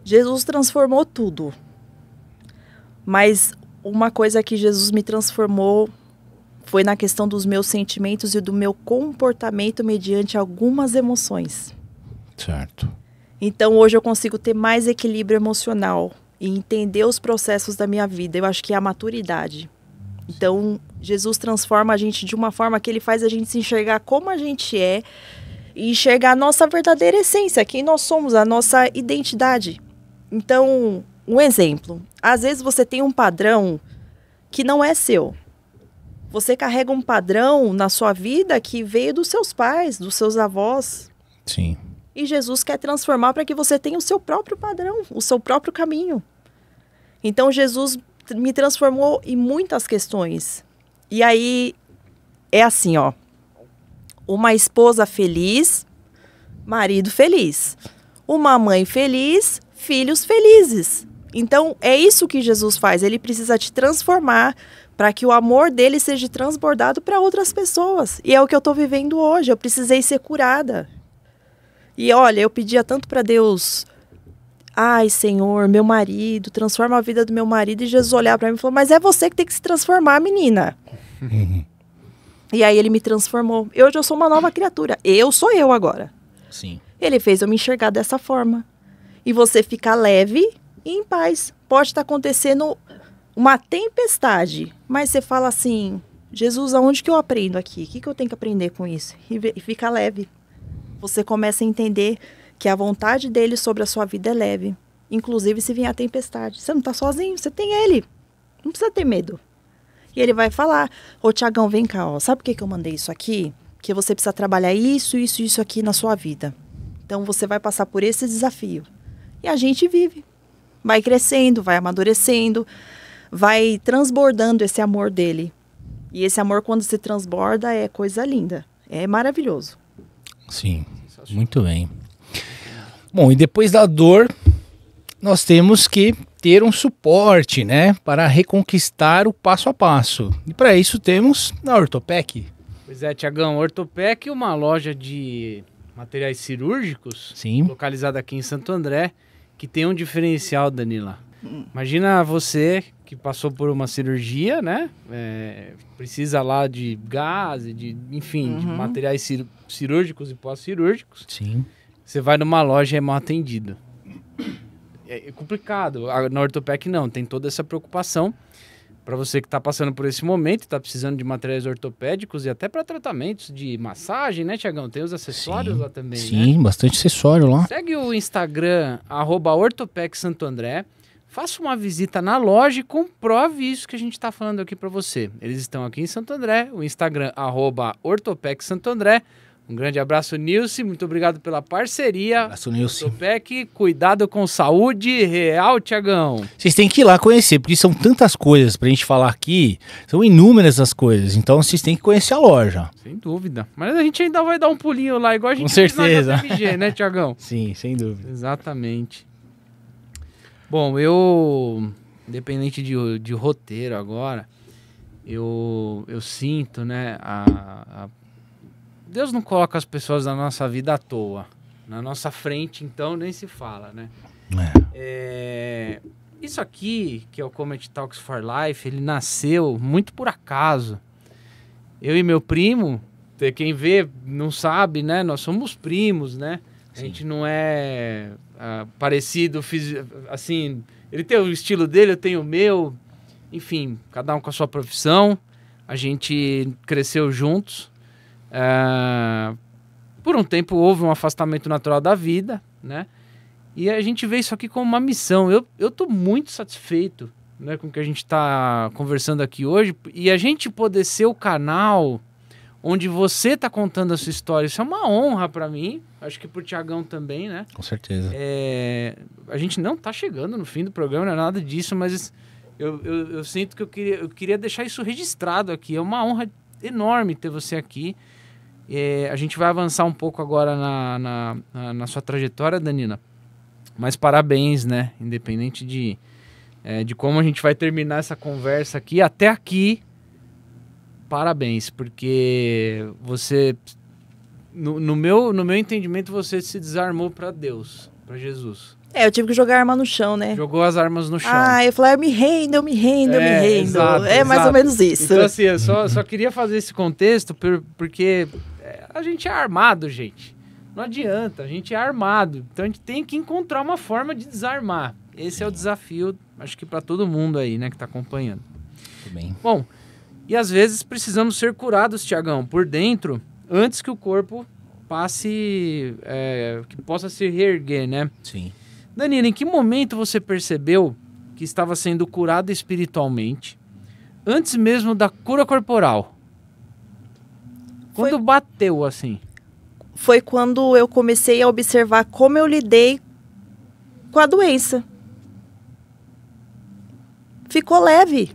Jesus transformou tudo. Mas uma coisa que Jesus me transformou foi na questão dos meus sentimentos e do meu comportamento mediante algumas emoções. Certo. Então hoje eu consigo ter mais equilíbrio emocional e entender os processos da minha vida. Eu acho que é a maturidade. Então Jesus transforma a gente de uma forma que ele faz a gente se enxergar como a gente é e enxergar a nossa verdadeira essência, quem nós somos, a nossa identidade. Então, um exemplo. Às vezes você tem um padrão que não é seu. Você carrega um padrão na sua vida que veio dos seus pais, dos seus avós. Sim. E Jesus quer transformar para que você tenha o seu próprio padrão, o seu próprio caminho. Então, Jesus me transformou em muitas questões. E aí, é assim, ó. Uma esposa feliz, marido feliz. Uma mãe feliz, filhos felizes. Então, é isso que Jesus faz. Ele precisa te transformar para que o amor dele seja transbordado para outras pessoas. E é o que eu estou vivendo hoje. Eu precisei ser curada. E olha, eu pedia tanto para Deus, ai Senhor, meu marido, transforma a vida do meu marido. E Jesus olhava para mim e falou, mas é você que tem que se transformar, menina. E aí ele me transformou. Hoje eu sou uma nova criatura. Eu sou eu agora. Sim. Ele fez eu me enxergar dessa forma. E você fica leve e em paz. Pode estar acontecendo uma tempestade, mas você fala assim, Jesus, aonde que eu aprendo aqui? O que eu tenho que aprender com isso? E fica leve. Você começa a entender que a vontade dele sobre a sua vida é leve. Inclusive se vier a tempestade. Você não está sozinho, você tem ele. Não precisa ter medo. E ele vai falar, ô Tiagão, vem cá, ó, sabe por que eu mandei isso aqui? Que você precisa trabalhar isso aqui na sua vida. Então você vai passar por esse desafio. E a gente vive. Vai crescendo, vai amadurecendo, vai transbordando esse amor dele. E esse amor, quando se transborda, é coisa linda. É maravilhoso. Sim, muito bem. Bom, e depois da dor, nós temos que ter um suporte, né? Para reconquistar o passo a passo. E para isso temos a Ortopec. Pois é, Tiagão, Ortopec é uma loja de materiais cirúrgicos, Sim. localizada aqui em Santo André, que tem um diferencial, Danila. Imagina você que passou por uma cirurgia, né? Precisa lá de gás, enfim, de materiais cirúrgicos e pós-cirúrgicos. Sim. Você vai numa loja e é mal atendido. É complicado. Na Ortopec não, tem toda essa preocupação. Para você que está passando por esse momento, está precisando de materiais ortopédicos e até para tratamentos de massagem, né, Tiagão? Tem os acessórios lá também, Sim, né? Bastante acessório lá. Segue o Instagram, @Ortopec Santo André. Faça uma visita na loja e comprove isso que a gente está falando aqui para você. Eles estão aqui em Santo André, o Instagram, @Ortopec Santo André. Um grande abraço, Nilce. Muito obrigado pela parceria. Abraço, Nilce. Ortopec, cuidado com saúde real, Tiagão. Vocês têm que ir lá conhecer, porque são tantas coisas pra gente falar aqui. São inúmeras as coisas. Então vocês têm que conhecer a loja. Sem dúvida. Mas a gente ainda vai dar um pulinho lá, igual a gente Com certeza. fez na JMG, né, Tiagão? Sim, sem dúvida. Exatamente. Bom, eu, independente de roteiro agora, eu sinto, né, Deus não coloca as pessoas na nossa vida à toa. Na nossa frente, então, nem se fala, né? Isso aqui, que é o Comet Talks for Life, ele nasceu muito por acaso. Eu e meu primo, quem vê não sabe, né? Nós somos primos, né? A gente não é parecido, assim... Ele tem o estilo dele, eu tenho o meu. Enfim, cada um com a sua profissão. A gente cresceu juntos. Por um tempo houve um afastamento natural da vida, né? E a gente vê isso aqui como uma missão. Eu tô muito satisfeito, né, com o que a gente está conversando aqui hoje. E a gente poder ser o canal onde você tá contando a sua história, isso é uma honra para mim. Acho que pro Tiagão também, né? Com certeza. A gente não tá chegando no fim do programa, não é nada disso, mas eu sinto que eu queria deixar isso registrado aqui. É uma honra enorme ter você aqui. A gente vai avançar um pouco agora na sua trajetória, Danina. Mas parabéns, né? Independente de como a gente vai terminar essa conversa aqui, até aqui, parabéns, porque você, no meu entendimento, você se desarmou para Deus, para Jesus. Eu tive que jogar a arma no chão, né? Jogou as armas no chão. Eu falei, eu me rendo. Exato, mais ou menos isso. Então, assim, eu só queria fazer esse contexto porque a gente é armado, gente. Não adianta, a gente é armado. Então a gente tem que encontrar uma forma de desarmar. Esse é o desafio, acho que para todo mundo aí, né, que tá acompanhando. Muito bem. Bom, e às vezes precisamos ser curados, Tiagão, por dentro, antes que o corpo passe, que possa se reerguer, né? Sim. Danilo, em que momento você percebeu que estava sendo curado espiritualmente, antes mesmo da cura corporal? Quando bateu assim? Foi quando eu comecei a observar como eu lidei com a doença. Ficou leve,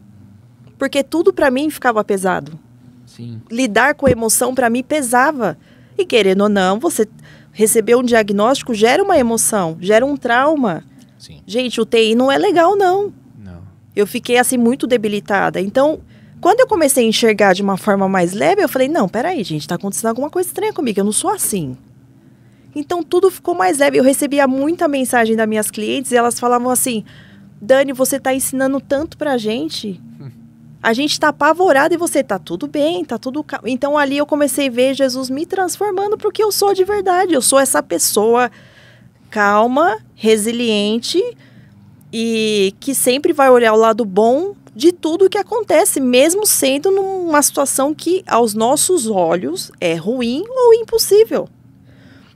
porque tudo para mim ficava pesado. Sim. Lidar com a emoção para mim pesava. E querendo ou não, você receber um diagnóstico gera uma emoção, gera um trauma. Sim. Gente, o TI não é legal, não. Não. Eu fiquei assim muito debilitada. Então, quando eu comecei a enxergar de uma forma mais leve, eu falei, não, peraí, gente, tá acontecendo alguma coisa estranha comigo, eu não sou assim. Então, tudo ficou mais leve. Eu recebia muita mensagem das minhas clientes e elas falavam assim, Dani, você tá ensinando tanto pra gente. A gente tá apavorado e você tá tudo bem, tá tudo... Então, ali eu comecei a ver Jesus me transformando pro que eu sou de verdade. Eu sou essa pessoa calma, resiliente e que sempre vai olhar o lado bom de tudo que acontece, mesmo sendo numa situação que, aos nossos olhos, é ruim ou impossível.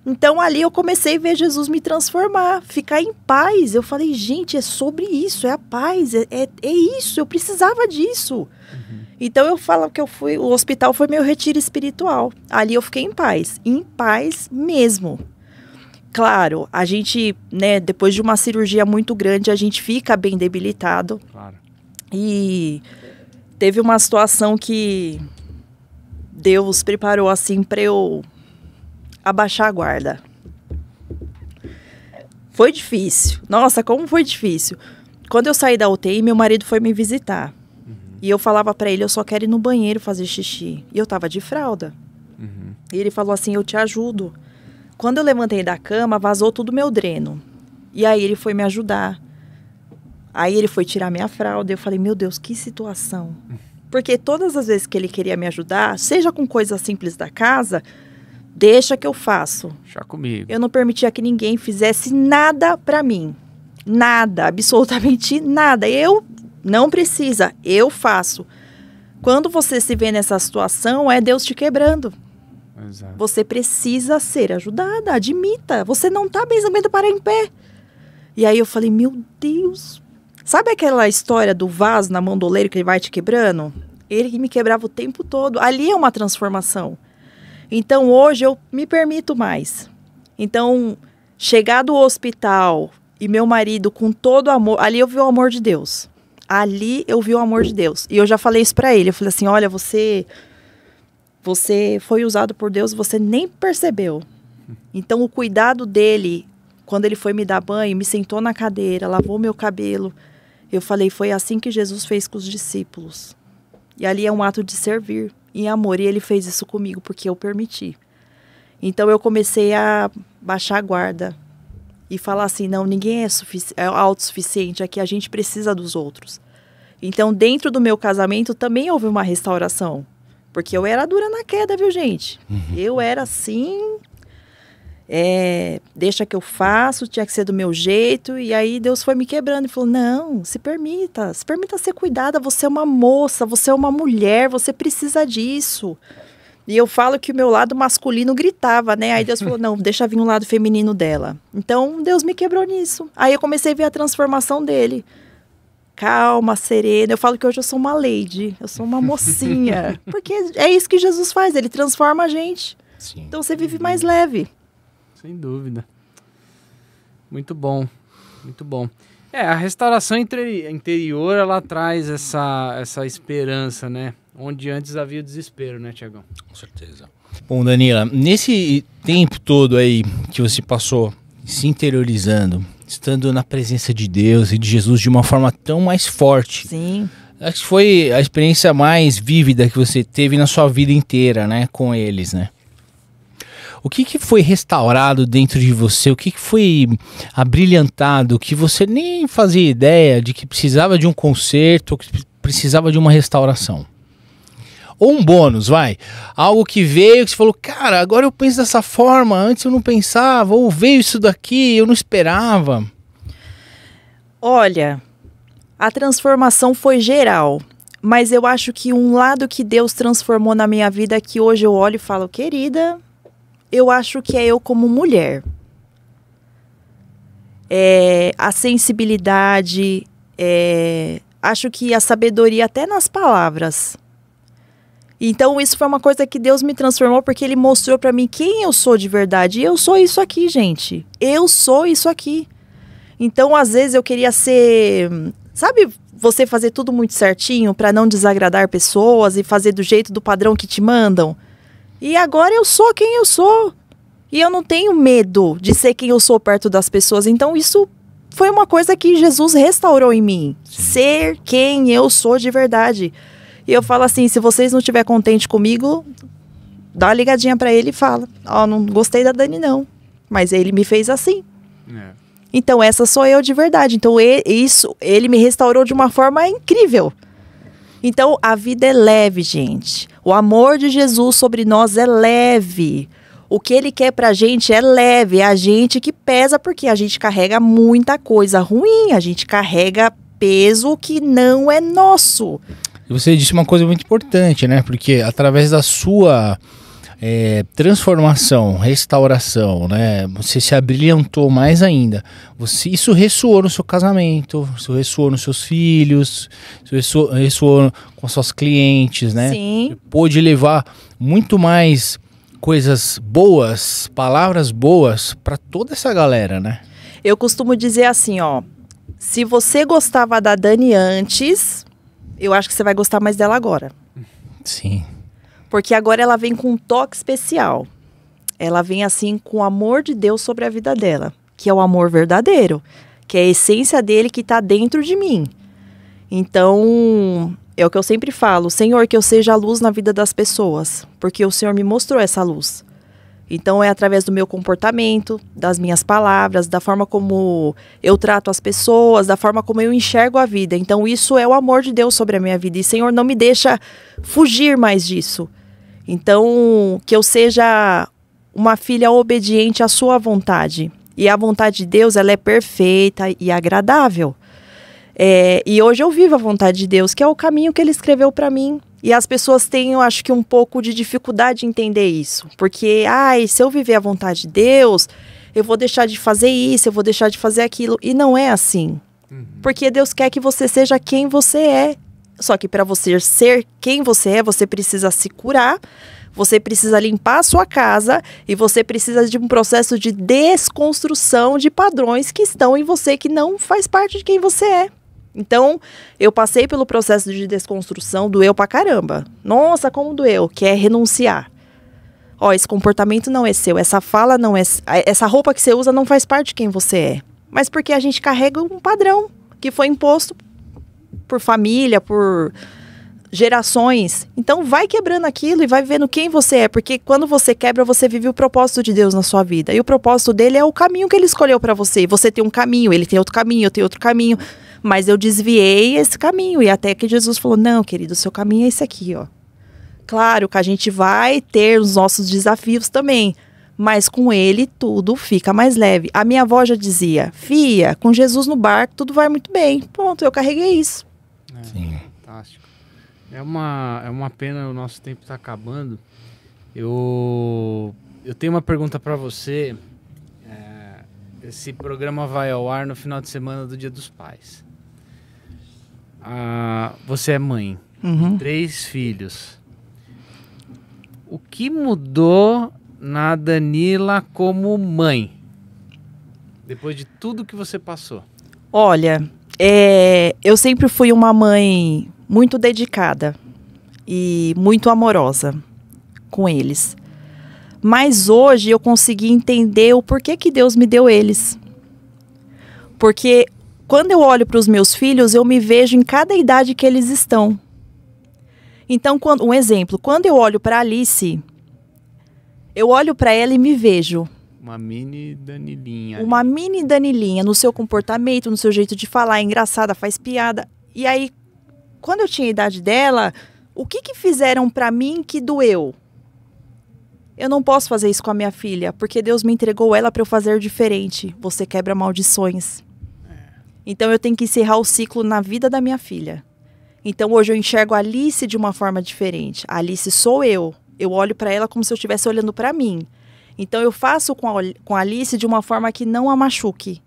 Então, ali eu comecei a ver Jesus me transformar, ficar em paz. Eu falei, gente, é sobre isso, é a paz, é isso, eu precisava disso. Uhum. Então, eu falo que o hospital foi meu retiro espiritual. Ali eu fiquei em paz mesmo. Claro, a gente, né, depois de uma cirurgia muito grande, a gente fica bem debilitado. Claro. E teve uma situação que Deus preparou assim para eu abaixar a guarda. Foi difícil. Nossa, como foi difícil. Quando eu saí da UTI, meu marido foi me visitar. Uhum. E eu falava para ele, eu só quero ir no banheiro fazer xixi. E eu tava de fralda. Uhum. E ele falou assim, eu te ajudo. Quando eu levantei da cama, vazou tudo meu dreno. E aí ele foi me ajudar Aí ele foi tirar minha fralda, eu falei, meu Deus, que situação. Porque todas as vezes que ele queria me ajudar, seja com coisas simples da casa, deixa que eu faço. Já comigo. Eu não permitia que ninguém fizesse nada pra mim. Nada, absolutamente nada. Eu não precisa, eu faço. Quando você se vê nessa situação, é Deus te quebrando. Exato. Você precisa ser ajudada, admita. Você não tá bem sabendo parar em pé. E aí eu falei, meu Deus. Sabe aquela história do vaso na mão do oleiro que ele vai te quebrando? Ele que me quebrava o tempo todo. Ali é uma transformação. Então hoje eu me permito mais. Então, chegar do hospital e meu marido com todo amor, ali eu vi o amor de Deus. Ali eu vi o amor de Deus. E eu já falei isso pra ele. Eu falei assim, olha, você foi usado por Deus, você nem percebeu. Então o cuidado dele, quando ele foi me dar banho, me sentou na cadeira, lavou meu cabelo. Eu falei, foi assim que Jesus fez com os discípulos. E ali é um ato de servir em amor. E ele fez isso comigo porque eu permiti. Então eu comecei a baixar a guarda e falar assim, não, ninguém é autossuficiente, aqui a gente precisa dos outros. Então dentro do meu casamento também houve uma restauração. Porque eu era dura na queda, viu, gente? Eu era assim, deixa que eu faço, tinha que ser do meu jeito. E aí Deus foi me quebrando e falou, não, se permita ser cuidada. Você é uma moça, você é uma mulher, você precisa disso. E eu falo que o meu lado masculino gritava, né? Aí Deus falou, não, deixa vir o lado feminino dela. Então Deus me quebrou nisso. Aí eu comecei a ver a transformação dele. Calma, serena. Eu falo que hoje eu sou uma lady, eu sou uma mocinha. Porque é isso que Jesus faz, ele transforma a gente. Sim. Então você vive mais leve. Sem dúvida. Muito bom, muito bom. A restauração interior, ela traz essa esperança, né? Onde antes havia o desespero, né, Tiagão? Com certeza. Bom, Danila, nesse tempo todo aí que você passou se interiorizando, estando na presença de Deus e de Jesus de uma forma tão mais forte. Sim. Acho que foi a experiência mais vívida que você teve na sua vida inteira, né, com eles, né? O que foi restaurado dentro de você? O que foi abrilhantado que você nem fazia ideia de que precisava de um conserto, que precisava de uma restauração? Ou um bônus, vai. Algo que veio, que você falou, cara, agora eu penso dessa forma, antes eu não pensava, ou veio isso daqui, eu não esperava. Olha, a transformação foi geral, mas eu acho que um lado que Deus transformou na minha vida, que hoje eu olho e falo, querida, eu acho que é eu como mulher. A sensibilidade, acho que a sabedoria até nas palavras. Então isso foi uma coisa que Deus me transformou porque Ele mostrou pra mim quem eu sou de verdade. E eu sou isso aqui, gente. Eu sou isso aqui. Então às vezes eu queria ser... Sabe você fazer tudo muito certinho pra não desagradar pessoas e fazer do jeito do padrão que te mandam? E agora eu sou quem eu sou. E eu não tenho medo de ser quem eu sou perto das pessoas. Então isso foi uma coisa que Jesus restaurou em mim. Sim. Ser quem eu sou de verdade. E eu falo assim, se vocês não estiverem contentes comigo, dá uma ligadinha pra ele e fala, não gostei da Dani não, mas ele me fez assim. Então essa sou eu de verdade. Então ele me restaurou de uma forma incrível. Então a vida é leve, gente. O amor de Jesus sobre nós é leve. O que Ele quer pra gente é leve. É a gente que pesa porque a gente carrega muita coisa ruim. A gente carrega peso que não é nosso. Você disse uma coisa muito importante, né? Porque através da sua transformação, restauração, né? Você se abrilhantou mais ainda. Isso ressoou no seu casamento, isso ressoou nos seus filhos, isso ressoou com suas clientes, né? Sim. Você pôde levar muito mais coisas boas, palavras boas para toda essa galera, né? Eu costumo dizer assim, se você gostava da Dani antes, eu acho que você vai gostar mais dela agora. Sim. Porque agora ela vem com um toque especial. Ela vem assim com o amor de Deus sobre a vida dela, que é o amor verdadeiro, que é a essência dele que está dentro de mim. Então, é o que eu sempre falo, Senhor, que eu seja a luz na vida das pessoas, porque o Senhor me mostrou essa luz. Então é através do meu comportamento, das minhas palavras, da forma como eu trato as pessoas, da forma como eu enxergo a vida. Então isso é o amor de Deus sobre a minha vida. E Senhor, não me deixa fugir mais disso. Então que eu seja uma filha obediente à sua vontade. E a vontade de Deus, ela é perfeita e agradável. E hoje eu vivo a vontade de Deus, que é o caminho que Ele escreveu para mim. E as pessoas têm, eu acho que, um pouco de dificuldade em entender isso. Porque, se eu viver a vontade de Deus, eu vou deixar de fazer isso, eu vou deixar de fazer aquilo. E não é assim. Porque Deus quer que você seja quem você é. Só que para você ser quem você é, você precisa se curar, você precisa limpar a sua casa e você precisa de um processo de desconstrução de padrões que estão em você, que não faz parte de quem você é. Então, eu passei pelo processo de desconstrução, doeu pra caramba. Nossa, como doeu, que é renunciar. Esse comportamento não é seu, essa fala não é... Essa roupa que você usa não faz parte de quem você é. Mas porque a gente carrega um padrão que foi imposto por família, por gerações. Então, vai quebrando aquilo e vai vendo quem você é. Porque quando você quebra, você vive o propósito de Deus na sua vida. E o propósito dele é o caminho que Ele escolheu pra você. E você tem um caminho, Ele tem outro caminho, eu tenho outro caminho. Mas eu desviei esse caminho. E até que Jesus falou, não, querido, o seu caminho é esse aqui, ó. Claro que a gente vai ter os nossos desafios também. Mas com Ele tudo fica mais leve. A minha avó já dizia, filha, com Jesus no barco tudo vai muito bem. Pronto, eu carreguei isso. Sim. Fantástico. É uma pena, o nosso tempo está acabando. Eu tenho uma pergunta para você. Esse programa vai ao ar no final de semana do Dia dos Pais. Você é mãe, de 3 filhos. O que mudou na Danila como mãe? Depois de tudo que você passou. Olha, eu sempre fui uma mãe muito dedicada e muito amorosa com eles. Mas hoje eu consegui entender o porquê que Deus me deu eles. Porque quando eu olho para os meus filhos, eu me vejo em cada idade que eles estão. Então, um exemplo, quando eu olho para Alice, eu olho para ela e me vejo. Uma mini Danilinha. Uma mini Danilinha no seu comportamento, no seu jeito de falar, é engraçada, faz piada. E aí, quando eu tinha a idade dela, o que fizeram para mim que doeu? Eu não posso fazer isso com a minha filha, porque Deus me entregou ela para eu fazer diferente. Você quebra maldições. Então eu tenho que encerrar o ciclo na vida da minha filha. Então hoje eu enxergo a Alice de uma forma diferente. A Alice sou eu. Eu olho para ela como se eu estivesse olhando para mim. Então eu faço com a Alice de uma forma que não a machuque.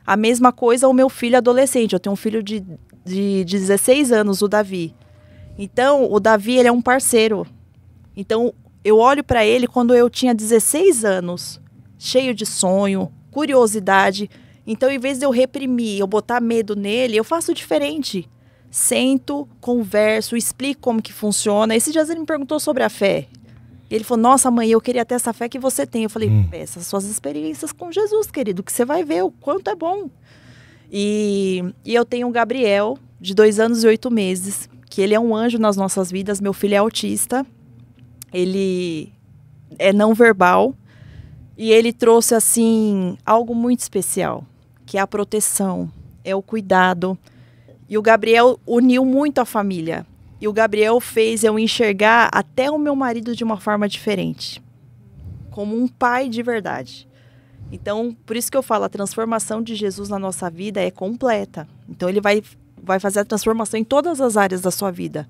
A mesma coisa o meu filho adolescente. Eu tenho um filho de 16 anos, o Davi. Então o Davi, ele é um parceiro. Então eu olho para ele quando eu tinha 16 anos, cheio de sonho, curiosidade. Então, em vez de eu reprimir, eu botar medo nele, eu faço diferente. Sento, converso, explico como que funciona. Esses dias ele me perguntou sobre a fé. Ele falou, nossa mãe, eu queria ter essa fé que você tem. Eu falei, essas suas experiências com Jesus, querido, que você vai ver o quanto é bom. E eu tenho o Gabriel, de 2 anos e 8 meses, que ele é um anjo nas nossas vidas. Meu filho é autista. Ele é não verbal. E ele trouxe, assim, algo muito especial, que é a proteção, é o cuidado. E o Gabriel uniu muito a família. E o Gabriel fez eu enxergar até o meu marido de uma forma diferente. Como um pai de verdade. Então, por isso que eu falo, a transformação de Jesus na nossa vida é completa. Então, ele vai fazer a transformação em todas as áreas da sua vida.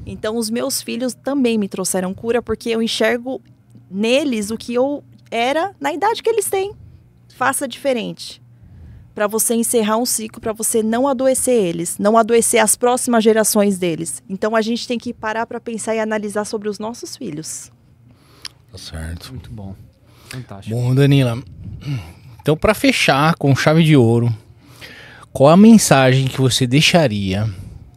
Então, os meus filhos também me trouxeram cura, porque eu enxergo neles o que eu era na idade que eles têm. Faça diferente. Para você encerrar um ciclo, para você não adoecer eles, não adoecer as próximas gerações deles. Então a gente tem que parar para pensar e analisar sobre os nossos filhos. Tá certo. Muito bom. Fantástico. Bom, Danila, então para fechar com chave de ouro, qual a mensagem que você deixaria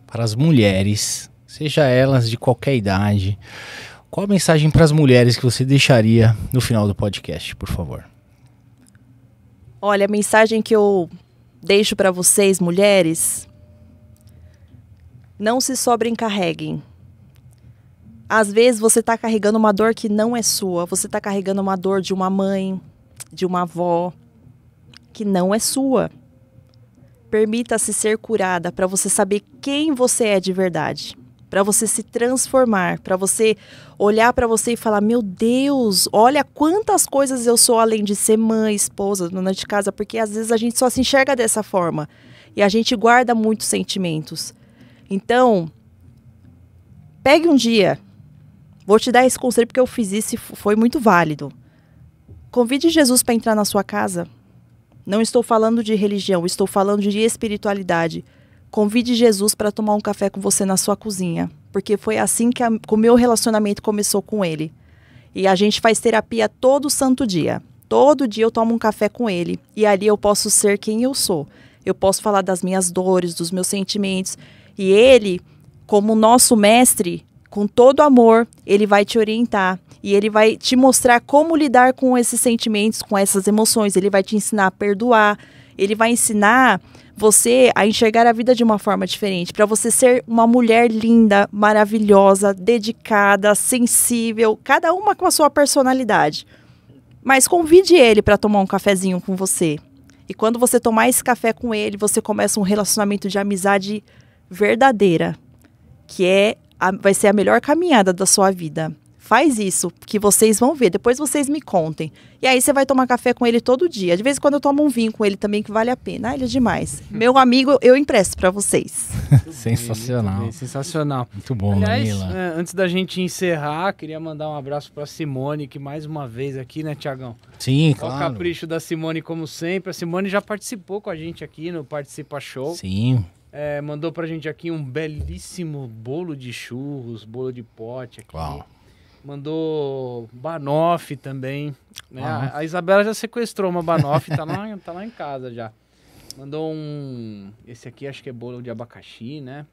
para as mulheres, seja elas de qualquer idade, qual a mensagem para as mulheres que você deixaria no final do podcast, por favor? Olha, a mensagem que eu deixo para vocês, mulheres, não se sobrecarreguem. Às vezes você está carregando uma dor que não é sua. Você está carregando uma dor de uma mãe, de uma avó, que não é sua. Permita-se ser curada para você saber quem você é de verdade. Para você se transformar, para você olhar para você e falar, meu Deus, olha quantas coisas eu sou além de ser mãe, esposa, dona de casa, porque às vezes a gente só se enxerga dessa forma e a gente guarda muitos sentimentos. Então, pegue um dia, vou te dar esse conselho porque eu fiz isso e foi muito válido. Convide Jesus para entrar na sua casa. Não estou falando de religião, estou falando de espiritualidade. Convide Jesus para tomar um café com você na sua cozinha, porque foi assim que o meu relacionamento começou com ele. E a gente faz terapia todo santo dia. Todo dia eu tomo um café com ele e ali eu posso ser quem eu sou. Eu posso falar das minhas dores, dos meus sentimentos. E ele, como nosso mestre, com todo amor, ele vai te orientar. E ele vai te mostrar como lidar com esses sentimentos, com essas emoções. Ele vai te ensinar a perdoar. Ele vai ensinar você a enxergar a vida de uma forma diferente. Para você ser uma mulher linda, maravilhosa, dedicada, sensível. Cada uma com a sua personalidade. Mas convide ele para tomar um cafezinho com você. E quando você tomar esse café com ele, você começa um relacionamento de amizade verdadeira. Que vai ser a melhor caminhada da sua vida. Faz isso, que vocês vão ver. Depois vocês me contem. E aí você vai tomar café com ele todo dia. De vez em quando eu tomo um vinho com ele também, que vale a pena. Ah, ele é demais. Meu amigo, eu empresto para vocês. Sensacional. Muito bem, sensacional. Muito bom, Aliás, Danila. antes da gente encerrar, queria mandar um abraço para Simone, que mais uma vez aqui, né, Tiagão? Sim, Olha o claro. capricho da Simone, como sempre. A Simone já participou com a gente aqui no Participa Show. Sim. Mandou pra gente aqui um belíssimo bolo de churros, bolo de pote aqui. Uau. Mandou banoffee também. Né? Ah. A Isabela já sequestrou uma banoffee, tá lá em casa já. Mandou esse aqui acho que é bolo de abacaxi, né?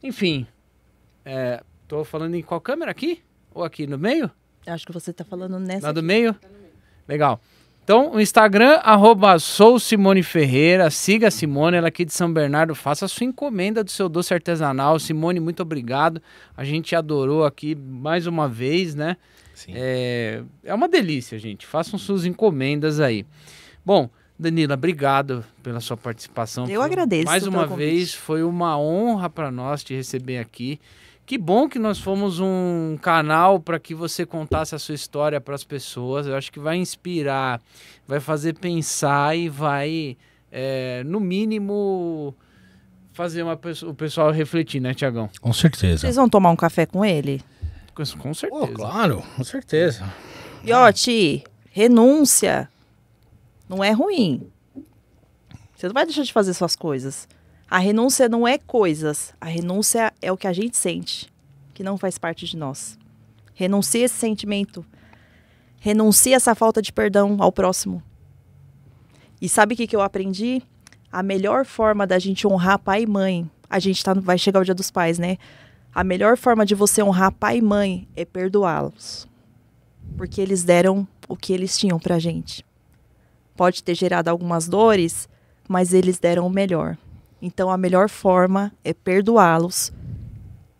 Enfim, tô falando em qual câmera aqui? Ou aqui no meio? Acho que você tá falando nessa. Lá do meio? Legal. Então, o Instagram, @souSimoneFerreira, siga a Simone, ela é aqui de São Bernardo, faça a sua encomenda do seu doce artesanal. Simone, muito obrigado, a gente adorou aqui mais uma vez, né? Sim. É uma delícia, gente, façam suas encomendas aí. Bom, Danila, obrigado pela sua participação. Eu agradeço Mais uma pelo vez, convite. foi uma honra para nós te receber aqui. Que bom que nós fomos um canal para que você contasse a sua história para as pessoas. Eu acho que vai inspirar, vai fazer pensar e vai, no mínimo, fazer o pessoal refletir, né, Tiagão? Com certeza. Vocês vão tomar um café com ele? Com certeza. Pô, claro, com certeza. Iote, renúncia não é ruim. Você não vai deixar de fazer suas coisas. A renúncia não é coisas. A renúncia é o que a gente sente, que não faz parte de nós. Renuncie esse sentimento. Renuncie essa falta de perdão ao próximo. E sabe o que eu aprendi? A melhor forma da gente honrar pai e mãe, a gente vai chegar o Dia dos Pais, né? A melhor forma de você honrar pai e mãe é perdoá-los. Porque eles deram o que eles tinham pra gente. Pode ter gerado algumas dores, mas eles deram o melhor. Então, a melhor forma é perdoá-los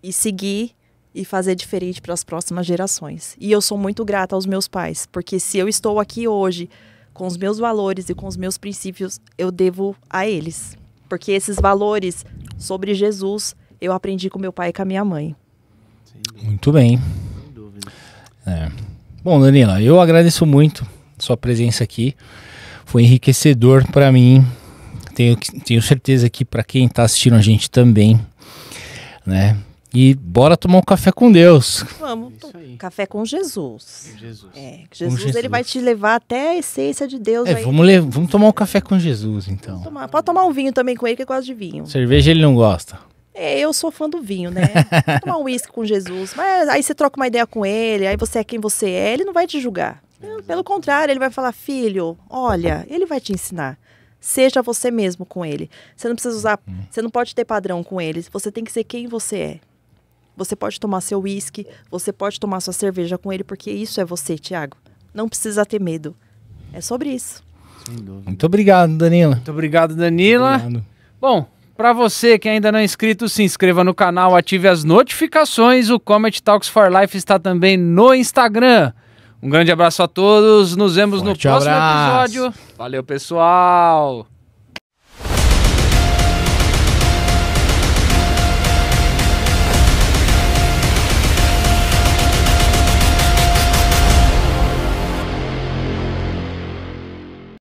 e seguir e fazer diferente para as próximas gerações. E eu sou muito grata aos meus pais, porque se eu estou aqui hoje com os meus valores e com os meus princípios, eu devo a eles. Porque esses valores sobre Jesus, eu aprendi com meu pai e com a minha mãe. Muito bem. Sem dúvida. Bom, Danila, eu agradeço muito a sua presença aqui. Foi enriquecedor para mim. Tenho certeza que para quem está assistindo a gente também, né? E bora tomar um café com Deus. Vamos, Isso aí. café com Jesus. Jesus. Jesus, Jesus. ele vai te levar até a essência de Deus. aí. Vamos tomar um café com Jesus, então. Pode tomar um vinho também com ele, que eu gosto de vinho. Cerveja ele não gosta. Eu sou fã do vinho, né? Tomar um uísque com Jesus. Mas aí você troca uma ideia com ele, aí você é quem você é, ele não vai te julgar. Pelo contrário, ele vai falar, filho, olha, ele vai te ensinar. Seja você mesmo com ele. Você não precisa usar, você não pode ter padrão com ele. Você tem que ser quem você é. Você pode tomar seu uísque, você pode tomar sua cerveja com ele, porque isso é você, Thiago. Não precisa ter medo. É sobre isso. Sem dúvida. Muito obrigado, Danila. Muito obrigado, Danila. Obrigado. Bom, Para você que ainda não é inscrito, se inscreva no canal, ative as notificações. O Comet Talks for Life está também no Instagram. Um grande abraço a todos. Nos vemos no próximo episódio. Valeu, pessoal!